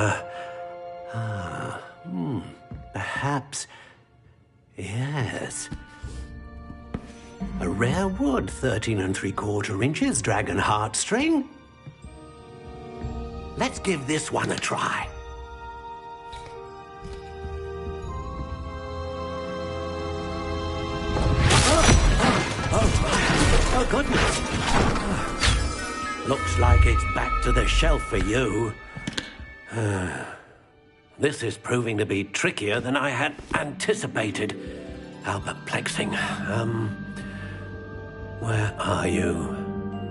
Perhaps... Yes. A rare wood, 13 3/4 inches, dragon heartstring. Let's give this one a try. Oh, goodness. Looks like it's back to the shelf for you. This is proving to be trickier than I had anticipated. How perplexing. Where are you?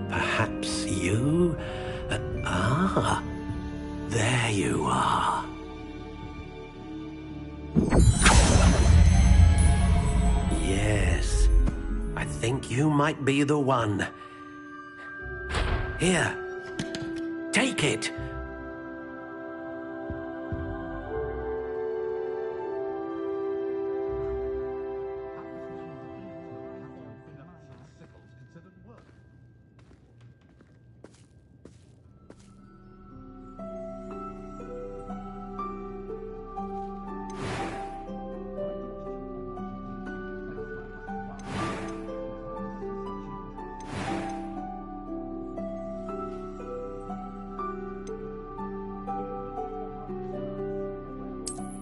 Perhaps you? There you are. Yes. I think you might be the one. Here. Take it.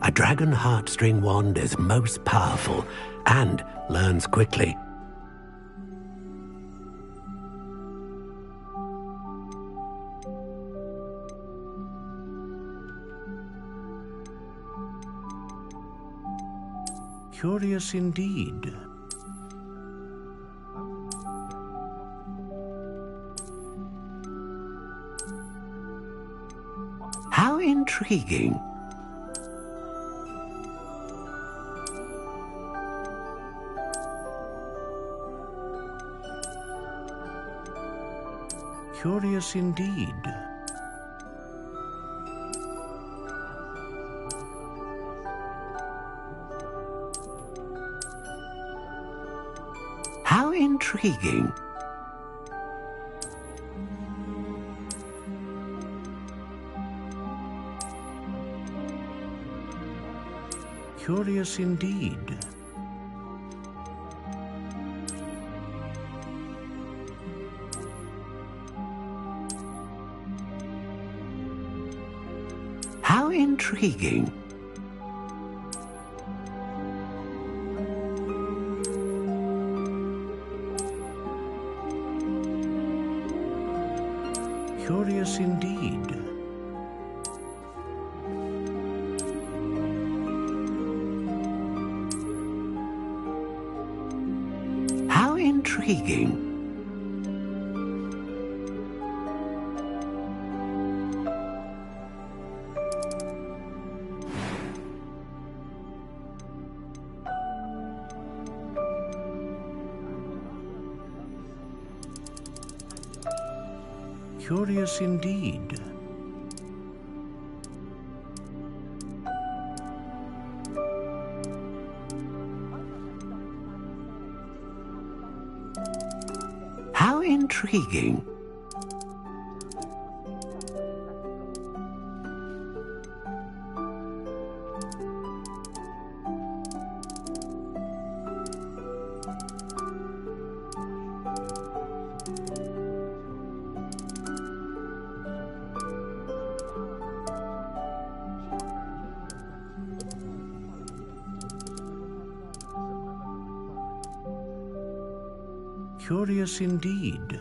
A dragon heartstring wand is most powerful and learns quickly. Curious indeed. How intriguing. Curious indeed. How intriguing. Curious indeed. How intriguing. Curious indeed. How intriguing. Curious indeed. How intriguing. Curious indeed.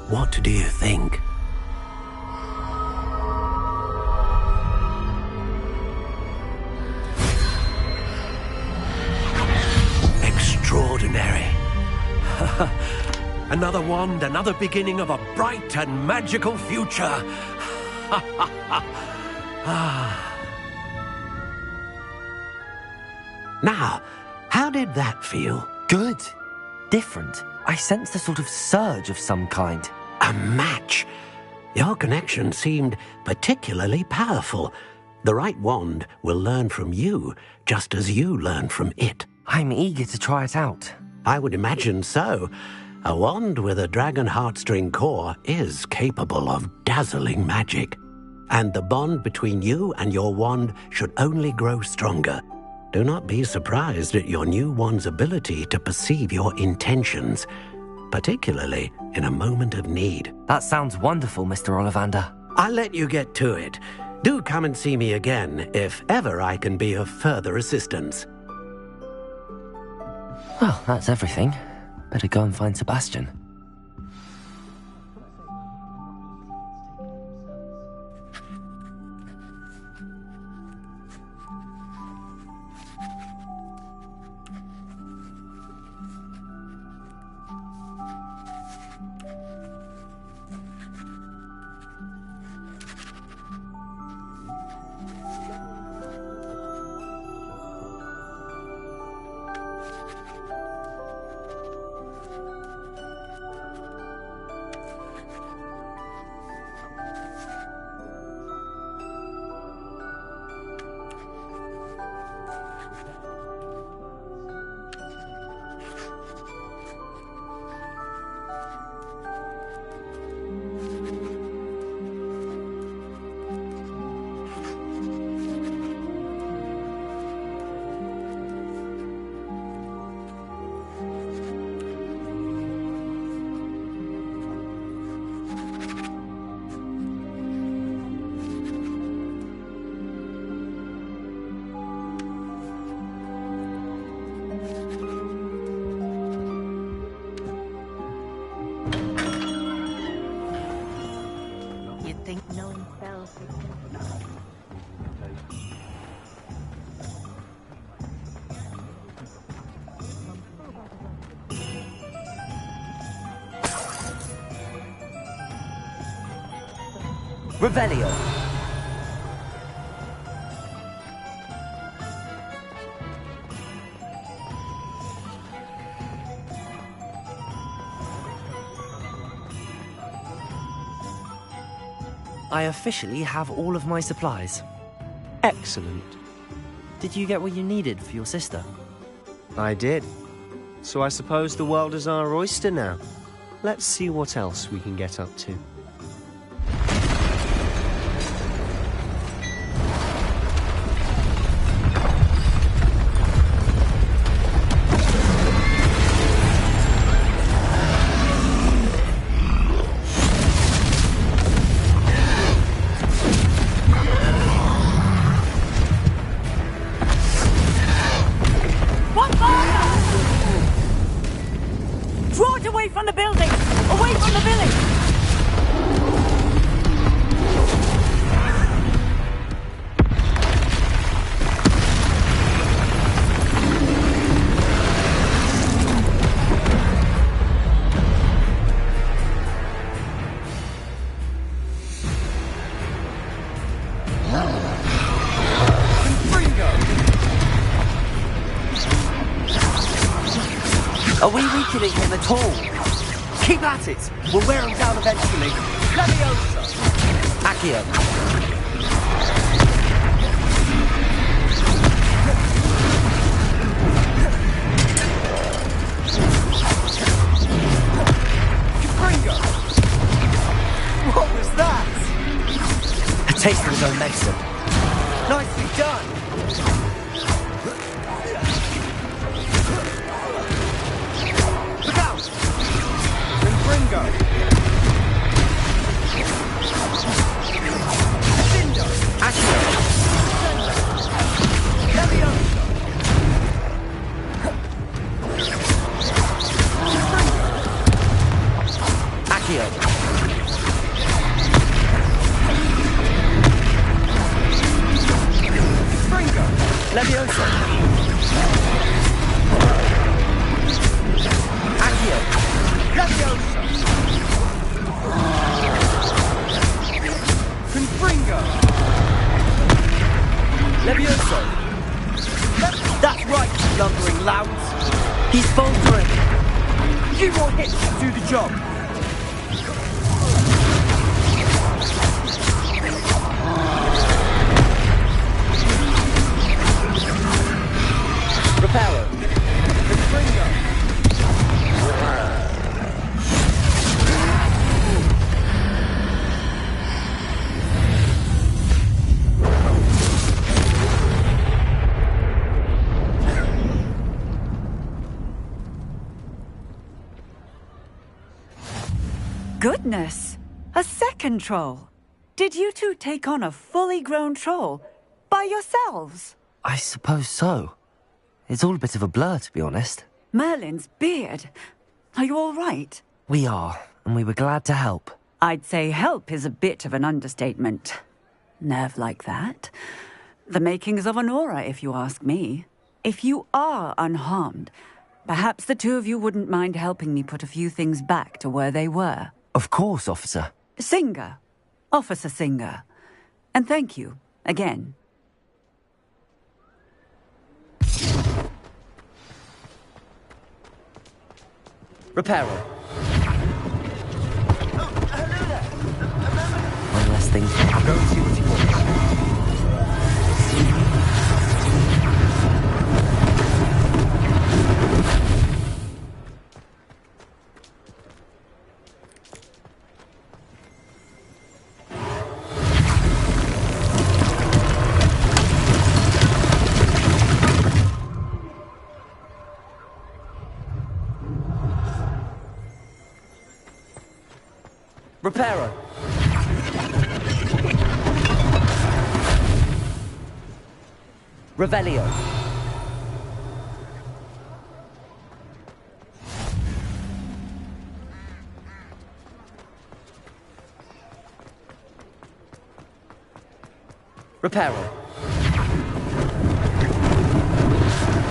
What do you think? Extraordinary. Another wand, another beginning of a bright and magical future. Now, how did that feel? Good. Different. I sensed a sort of surge of some kind. A match. Your connection seemed particularly powerful. The right wand will learn from you, just as you learn from it. I'm eager to try it out. I would imagine so. A wand with a dragon heartstring core is capable of dazzling magic. And the bond between you and your wand should only grow stronger. Do not be surprised at your new wand's ability to perceive your intentions, particularly in a moment of need. That sounds wonderful, Mr. Ollivander. I'll let you get to it. Do come and see me again if ever I can be of further assistance. Well, that's everything. Better go and find Sebastian. Revelio. I officially have all of my supplies. Excellent. Did you get what you needed for your sister? I did. So I suppose the world is our oyster now. Let's see what else we can get up to. Are we weakening him at all? Keep at it! We'll wear him down eventually. Leviosa! Accio. Capringo! What was that? A taste of his own medicine. Nicely done! Ringo! Cinder! Asher! Leviosa! Accio! Ringo! Leviosa! Accio! Leviosa! Confringo! Levioso! That's right, you lumbering louts! He's faltering! You more hits to do the job! Reparo! Confringo! Goodness! A second troll! Did you two take on a fully grown troll by yourselves? I suppose so. It's all a bit of a blur, to be honest. Merlin's beard. Are you all right? We are, and we were glad to help. I'd say help is a bit of an understatement. Nerve like that. The makings of an aura, if you ask me. If you are unharmed, perhaps the two of you wouldn't mind helping me put a few things back to where they were. Of course, officer. Singer. Officer Singer. And thank you, again. Reparo. One less thing. I'll go and see what he wants. Reparo. Revelio. Reparo.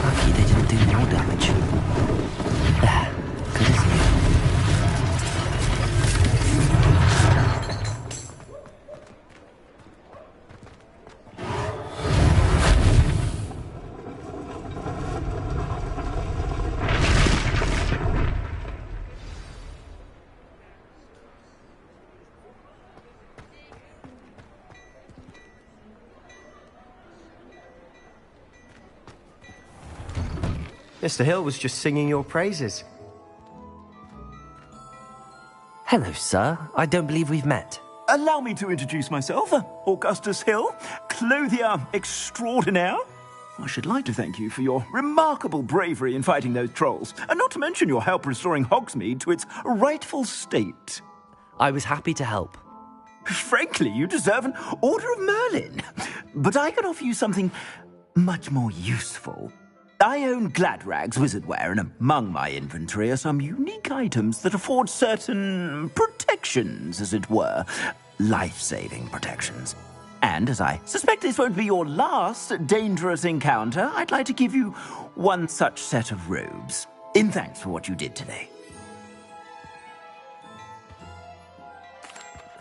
Lucky they didn't do more damage. There. Good as new. Mr. Hill was just singing your praises. Hello, sir. I don't believe we've met. Allow me to introduce myself, Augustus Hill, clothier extraordinaire. I should like to thank you for your remarkable bravery in fighting those trolls, and not to mention your help restoring Hogsmeade to its rightful state. I was happy to help. Frankly, you deserve an Order of Merlin. But I can offer you something much more useful. I own Gladrag's wizardware, and among my inventory are some unique items that afford certain protections, as it were. Life-saving protections. And as I suspect this won't be your last dangerous encounter, I'd like to give you one such set of robes, in thanks for what you did today.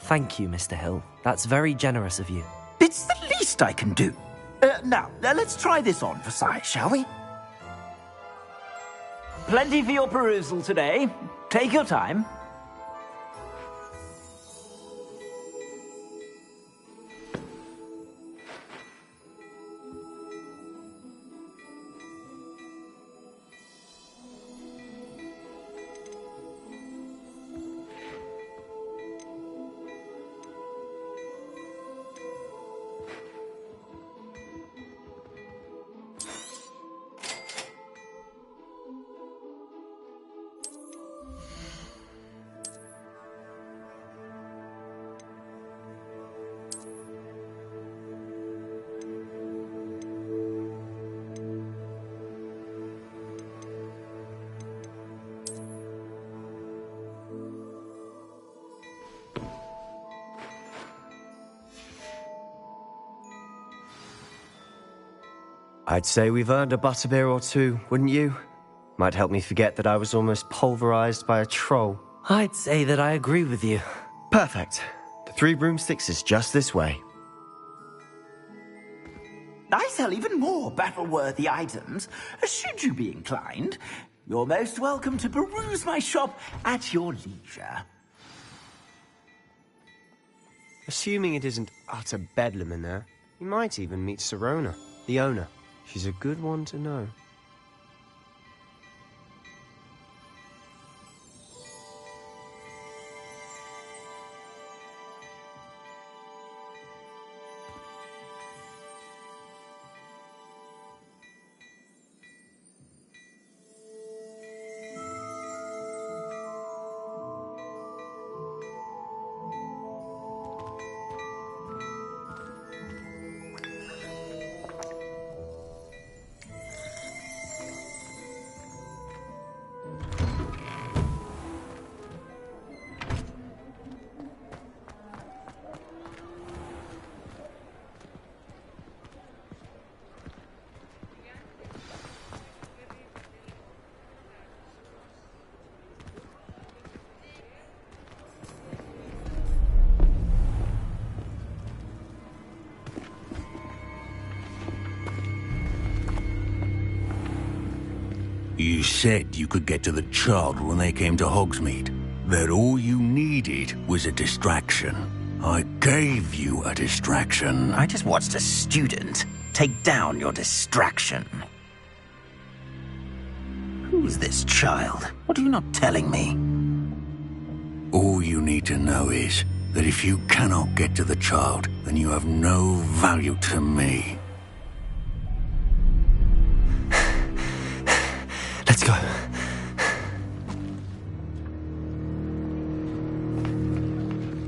Thank you, Mr. Hill. That's very generous of you. It's the least I can do. Now, let's try this on for size, shall we? Plenty for your perusal today. Take your time. I'd say we've earned a butterbeer or two, wouldn't you? Might help me forget that I was almost pulverized by a troll. I'd say that I agree with you. Perfect. The 3 broomsticks is just this way. I sell even more battle-worthy items, should you be inclined. You're most welcome to peruse my shop at your leisure. Assuming it isn't utter bedlam in there, you might even meet Sirona, the owner. She's a good one to know. You said you could get to the child when they came to Hogsmeade. That all you needed was a distraction. I gave you a distraction. I just watched a student take down your distraction. Who's this child? What are you not telling me? All you need to know is that if you cannot get to the child, then you have no value to me. Let's go.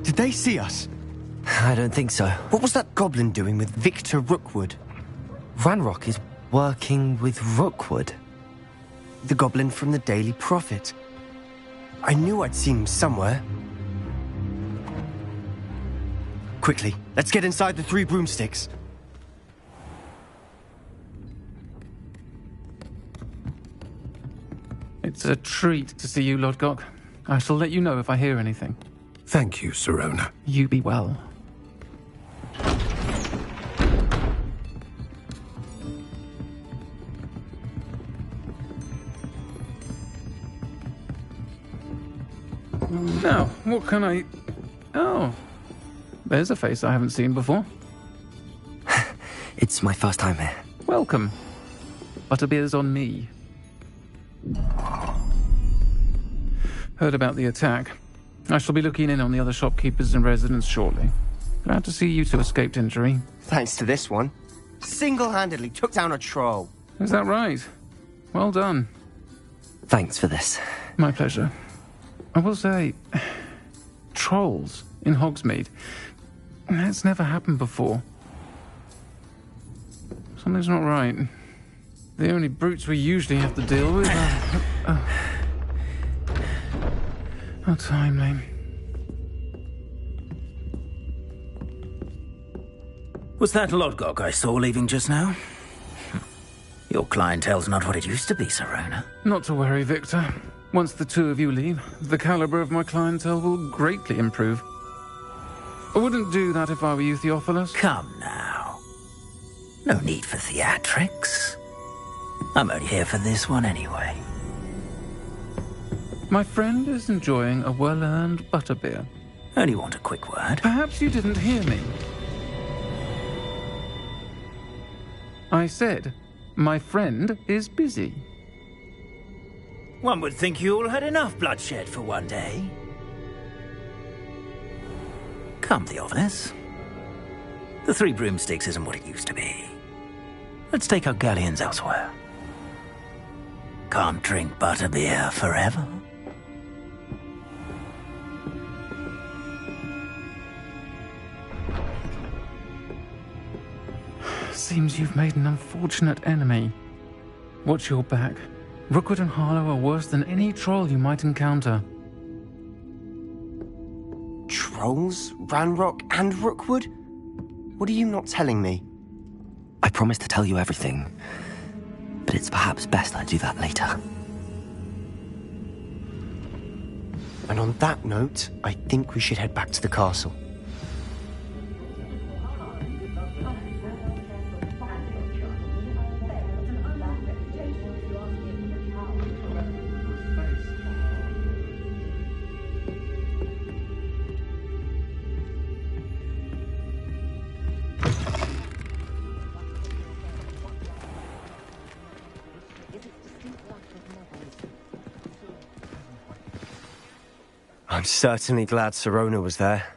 Did they see us? I don't think so. What was that goblin doing with Victor Rookwood? Ranrock is working with Rookwood. The goblin from the Daily Prophet. I knew I'd seen him somewhere. Quickly, let's get inside the 3 broomsticks. It's a treat to see you, Lodgok. I shall let you know if I hear anything. Thank you, Sirona. You be well. Now, what can I... Oh, there's a face I haven't seen before. It's my first time here. Welcome. Butterbeer's on me. Heard about the attack. I shall be looking in on the other shopkeepers and residents shortly. Glad to see you two escaped injury. Thanks to this one. Single-handedly took down a troll. Is that right? Well done. Thanks for this. My pleasure. I will say, trolls in Hogsmeade. That's never happened before. Something's not right. The only brutes we usually have to deal with are... How timely. Was that Lodgok I saw leaving just now? Your clientele's not what it used to be, Sirona. Not to worry, Victor. Once the two of you leave, the caliber of my clientele will greatly improve. I wouldn't do that if I were you, Theophilus. Come now. No need for theatrics. I'm only here for this one anyway. My friend is enjoying a well-earned butterbeer. Only want a quick word. Perhaps you didn't hear me. I said, my friend is busy. One would think you all had enough bloodshed for one day. Come, Theophilus. The Three Broomsticks isn't what it used to be. Let's take our galleons elsewhere. Can't drink butterbeer forever. Seems you've made an unfortunate enemy. Watch your back. Rookwood and Harlow are worse than any troll you might encounter. Trolls? Ranrock and Rookwood? What are you not telling me? I promised to tell you everything, but it's perhaps best I do that later. And on that note, I think we should head back to the castle. I'm certainly glad Sirona was there.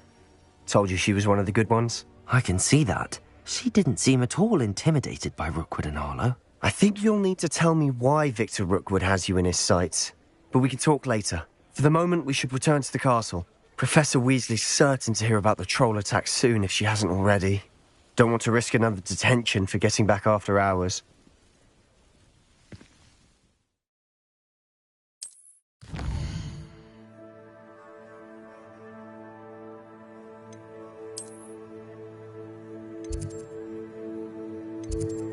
Told you she was one of the good ones. I can see that. She didn't seem at all intimidated by Rookwood and Harlow. I think you'll need to tell me why Victor Rookwood has you in his sights. But we can talk later. For the moment, we should return to the castle. Professor Weasley's certain to hear about the troll attack soon if she hasn't already. Don't want to risk another detention for getting back after hours. you